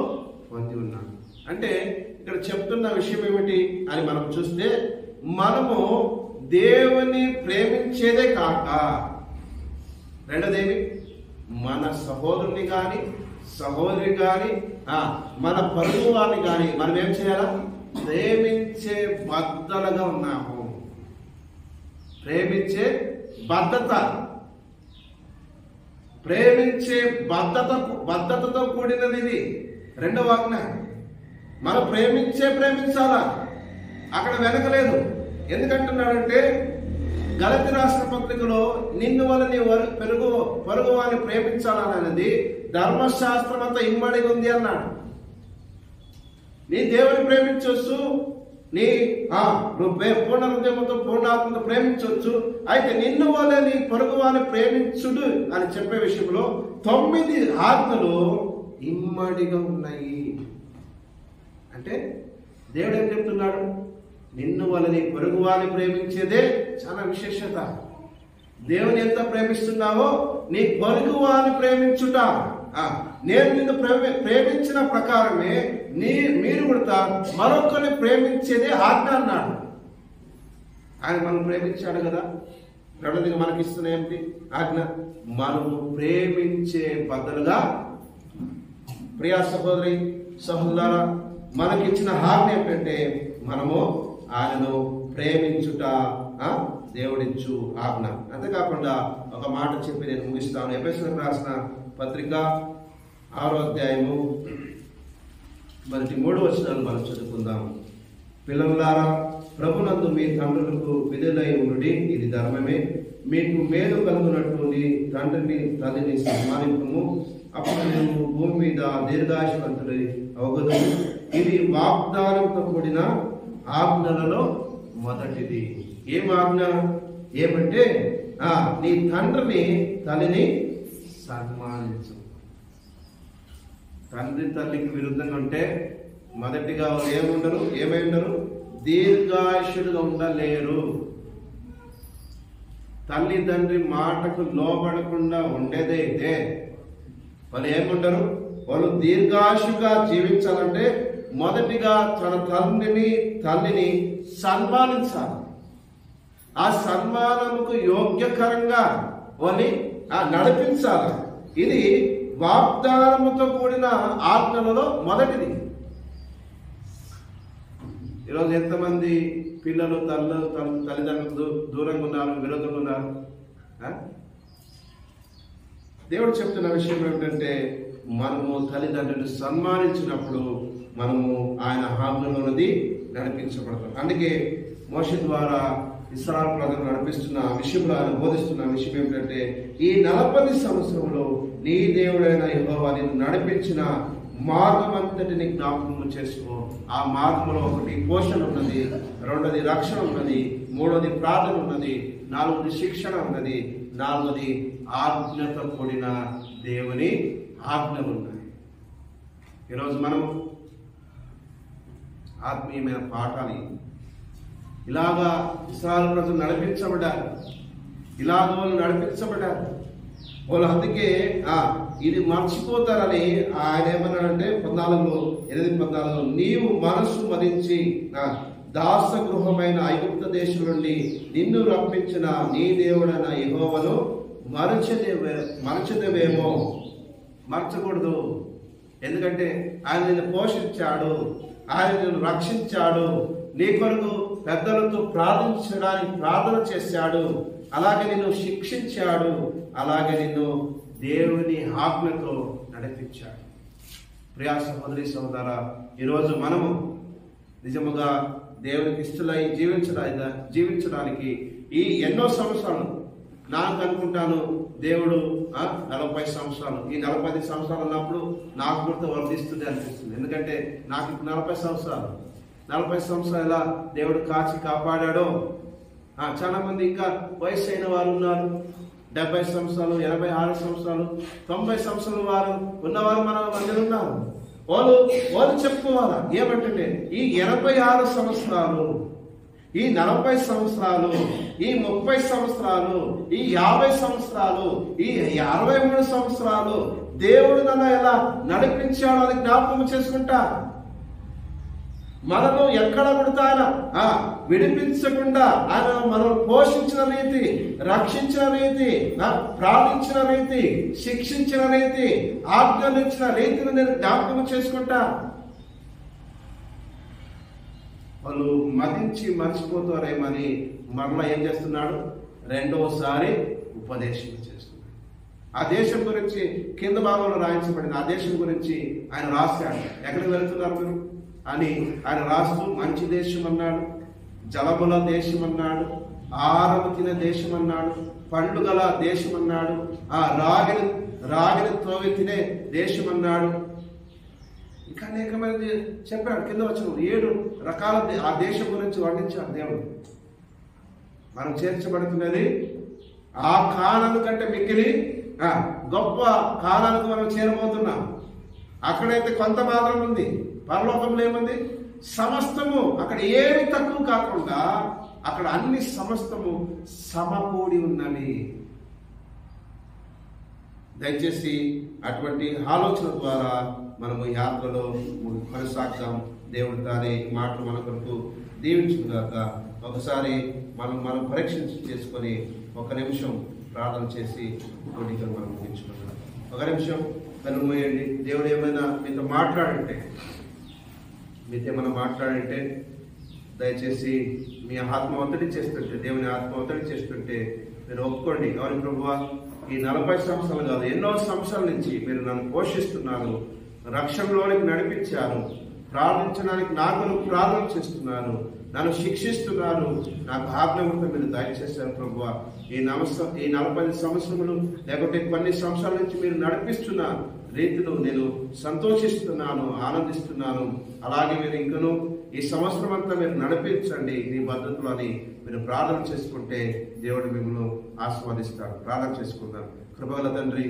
పొంది ఉన్నాం. అంటే ఇక్కడ చెప్తున్న విషయం ఏమిటి అని మనం చూస్తే మనము దేవుని ప్రేమించేదే కాక రెండోదేమి, మన సహోదరుని కానీ సహోదరి కానీ మన పొరుగు వారిని కానీ మనం ఏం చేయాలా? ప్రేమించే బద్దలుగా ఉన్నాము. ప్రేమించే బద్ధతతో కూడినది ఇది రెండవ ఆజ్ఞ. మనం ప్రేమించాలా, అక్కడ వెనకలేదు. ఎందుకంటున్నాడంటే గలతీ రాసిన పత్రికలో నిన్ను వల్ల నీ పొరుగు వారిని ప్రేమించాలన్నది ధర్మశాస్త్రం అంతా ఇమ్మడిగా ఉంది అన్నాడు. నీ దేవుని ప్రేమించవచ్చు, నువ్వు పూర్ణ హృదయంతో పూర్ణాత్మతో ప్రేమించవచ్చు. అయితే నిన్ను వల్ల నీ పొరుగు వారిని ప్రేమించుడు అని చెప్పే విషయంలో 9 ఆజ్ఞలు ఇమ్మడిగా ఉన్నాయి. అంటే దేవుడు ఏం చెప్తున్నాడు? నిన్ను వల్ల నీ పొరుగు వారిని ప్రేమించేదే చాలా విశేషత. దేవుని ఎంత ప్రేమిస్తున్నావో నీ పొరుగు వారిని ప్రేమించుట. నేను నిన్ను ప్రేమించిన ప్రకారమే మీరు కూడా మరొకరిని ప్రేమించేదే ఆజ్ఞ అన్నాడు. ఆయన మనం ప్రేమించాడు కదా. రెండోదిగా మనకి ఇస్తున్న ఏమిటి ఆజ్ఞ? మనము ప్రేమించే బదులుగా, ప్రియా సహోదరి సహోదరులారా, మనకిచ్చిన ఆజ్ఞ ఏంటంటే మనము ఆయనను ప్రేమించుట దేవుడిచ్చు ఆజ్ఞ. అంతేకాకుండా ఒక మాట చెప్పి నేను ముగిస్తాను. ఎఫెసీయులకు రాసిన పత్రిక 6వ అధ్యాయము 3 వచనాలు మనం చదువుకుందాం. పిల్లలారా, ప్రభునందు మీ తండ్రులకు విధులై ఉండుడి, ఇది ధర్మమే. మీకు మేలు కలుగునట్లు నీ తండ్రిని తల్లిని సన్మానింపుము, అప్పుడు నువ్వు భూమి మీద దీర్ఘాయుష్మంతుడై అవగదు. ఇది వాగ్దానంతో కూడిన ఆజ్ఞలలో మొదటిది. ఏం ఆజ్ఞ? ఏమంటే నీ తండ్రిని తల్లిని సన్మానించు. తండ్రి తల్లికి విరుద్ధంగా ఉంటే మొదటిగా వాళ్ళు ఏమై ఉండరు? దీర్ఘాయుషులుగా ఉండలేరు. తల్లి తండ్రి మాటకు లోబడకుండా ఉండేదైతే వాళ్ళు ఏముండరు? వాళ్ళు దీర్ఘాయుషుగా జీవించాలంటే మొదటిగా తన తల్లిని సన్మానించాలి. ఆ సన్మానముకు యోగ్యకరంగా వాళ్ళని నడిపించాలి. ఇది వాగ్దానముతో కూడిన ఆజ్ఞలలో మొదటిది. ఈరోజు ఎంతమంది పిల్లలు తల్లిదండ్రులు దూరంగా ఉన్నారు, విరోధంగా ఉన్నారు? దేవుడు చెప్తున్న విషయం ఏమిటంటే మనము తల్లిదండ్రులను సన్మానించినప్పుడు మనము ఆయన ఆజ్ఞలోనది నడిపించబడతాం. అందుకే మోషే ద్వారా ఇశ్రాయేలు ప్రజలను నడిపిస్తున్న విషయంలో ఆయన బోధిస్తున్న విషయం ఏమిటంటే ఈ 40 సంవత్సరంలో నీ దేవుడైన యెహోవా నిన్ను నడిపించిన మార్గం అంతటిని జ్ఞాపకం చేసుకో. ఆ మార్గంలో ఒకటి పోషణ ఉన్నది, రెండోది రక్షణ ఉన్నది, మూడోది ప్రార్థన ఉన్నది, నాలుగోది శిక్షణ ఉన్నది, నాలుగోది ఆజ్ఞతో కూడిన దేవుని ఆజ్ఞలు ఉన్నాయి. ఈరోజు మనం ఆత్మీయమైన పాఠాలు ఇలాగా ఇశ్రాయేలు ప్రజలు నడిపించబడ్డారు. ఇలాగ వాళ్ళు నడిపించబడ్డారు. వాళ్ళు అందుకే ఇది మర్చిపోతారని ఆయన ఏమన్నాడంటే 8:14 నీవు మనస్సు మదించి దాసగృహమైన ఐగుప్త దేశం నుండి నిన్ను రప్పించిన నీ దేవుడైన యెహోవాను మరచదేవేమో. మర్చకూడదు. ఎందుకంటే ఆయన నిన్ను పోషించాడు, ఆయన నిన్ను రక్షించాడు, నీ కొరకు పెద్దలతో ప్రార్థన చేశాడు, అలాగే నిన్ను శిక్షించాడు, అలాగే నిన్ను దేవుని ఆజ్ఞతో నడిపించాడు. ప్రియా సహోదరి సహోదరా, ఈరోజు మనము నిజముగా దేవునికి ఇష్టలై జీవించడానికి ఈ ఎన్నో సంవత్సరాలు నాకు అనుకుంటాను దేవుడు 40 సంవత్సరాలు, ఈ 40 సంవత్సరాలు ఉన్నప్పుడు నాకు గుర్తు వర్తిస్తుంది అనిపిస్తుంది. ఎందుకంటే నాకు ఇప్పుడు 40 సంవత్సరాలు ఎలా దేవుడు కాపాడాడో. చాలా మంది ఇంకా వయసు అయిన వారు ఉన్నారు, 70 సంవత్సరాలు, 86 సంవత్సరాలు, 90 సంవత్సరాలు వారు ఉన్నవారు మన మధ్య ఉన్నారు. వాళ్ళు చెప్పుకోవాలా ఏమంటే ఈ 86 సంవత్సరాలు, ఈ 40 సంవత్సరాలు, ఈ 30 సంవత్సరాలు, ఈ 50 సంవత్సరాలు, ఈ 63 సంవత్సరాలు దేవుడు నన్ను ఎలా నడిపించాడో అది జ్ఞాపకం చేసుకుంటా. మనము ఎక్కడ కూడా ఆయన విడిపించకుండా ఆయన మనం పోషించిన రీతి, రక్షించిన రీతి, ప్రార్థించిన రీతి, శిక్షించిన రీతి, ఆజ్ఞలించిన రీతిని నేను జ్ఞాపకం చేసుకుంటా. వాళ్ళు మర్చిపోతారేమని మరలా ఏం చేస్తున్నాడు? రెండోసారి ఉపదేశం చేస్తున్నాడు. ఆ దేశం గురించి కింద భాగంలో రాయించబడింది. ఆ దేశం గురించి ఆయన రాశాడు. ఎక్కడికి వెళ్తున్నారు మీరు అని ఆయన రాస్తూ మంచి దేశం అన్నాడు, జలముల దేశం అన్నాడు, ఆహారము తినే దేశం అన్నాడు, పండ్లు గల దేశం అన్నాడు, రాగిని త్రోవి తినే దేశం అన్నాడు. ఇంకా అనేకమైనది చెప్పాడు. కింద వచ్చిన 7 రకాల ఆ దేశం గురించి వర్ణించాడు దేవుడు. మనం చేర్చబడుతున్నది ఆ కానాను కంటే మిక్కిలి గొప్ప కానానికి మనం చేరబోతున్నాం. అక్కడైతే కొంత మాత్రం ఉంది, పరలోకంలో ఏముంది? సమస్తము. అక్కడ ఏమి తక్కువ కాకుండా అక్కడ అన్ని సమస్తము సమకూడి ఉన్నవి. దయచేసి అటువంటి ఆలోచన ద్వారా మనము యాత్రలో కొనసాగుతాం. దేవుడి తానే మాటలు మన కొరకు దీవించుగాక. ఒకసారి మనం పరీక్ష చేసుకొని 1 నిమిషం ప్రార్థన చేసి కోడికలు మనం ముగించుకుంటాం. 1 నిమిషం కళ్ళు మూయండి. దేవుడు ఏమైనా మీతో మాట్లాడంటే దయచేసి మీ ఆత్మ ఒత్తిడి చేస్తుంటే, దేవుని ఆత్మ ఒత్తిడి చేస్తుంటే మీరు ఒప్పుకోండి. ఎవరి ప్రభువా, ఈ 40 సంవత్సరాలు కాదు, ఎన్నో సంవత్సరాల నుంచి మీరు నన్ను పోషిస్తున్నారు, రక్షణలోనికి నడిపించారు, ప్రార్థించడానికి నాకు ప్రార్థన చేస్తున్నారు, నన్ను శిక్షిస్తున్నారు, నాకు ఆజ్ఞామృతం మీరు దయచేశారు ప్రభువా. ఈ 40 సంవత్సరములు లేకపోతే కొన్ని సంవత్సరాల నుంచి మీరు నడిపిస్తున్న రీతిలో నేను సంతోషిస్తున్నాను, ఆనందిస్తున్నాను. అలాగే మీరు ఇంకను ఈ సంవత్సరం అంతా మీరు నడిపించండి మీ పద్ధతిలో అని మీరు ప్రార్థన చేసుకుంటే దేవుడు మిమ్మల్ని ఆశీర్వదిస్తాడు. ప్రార్థన చేసుకుందాం. కృపగల తండ్రి,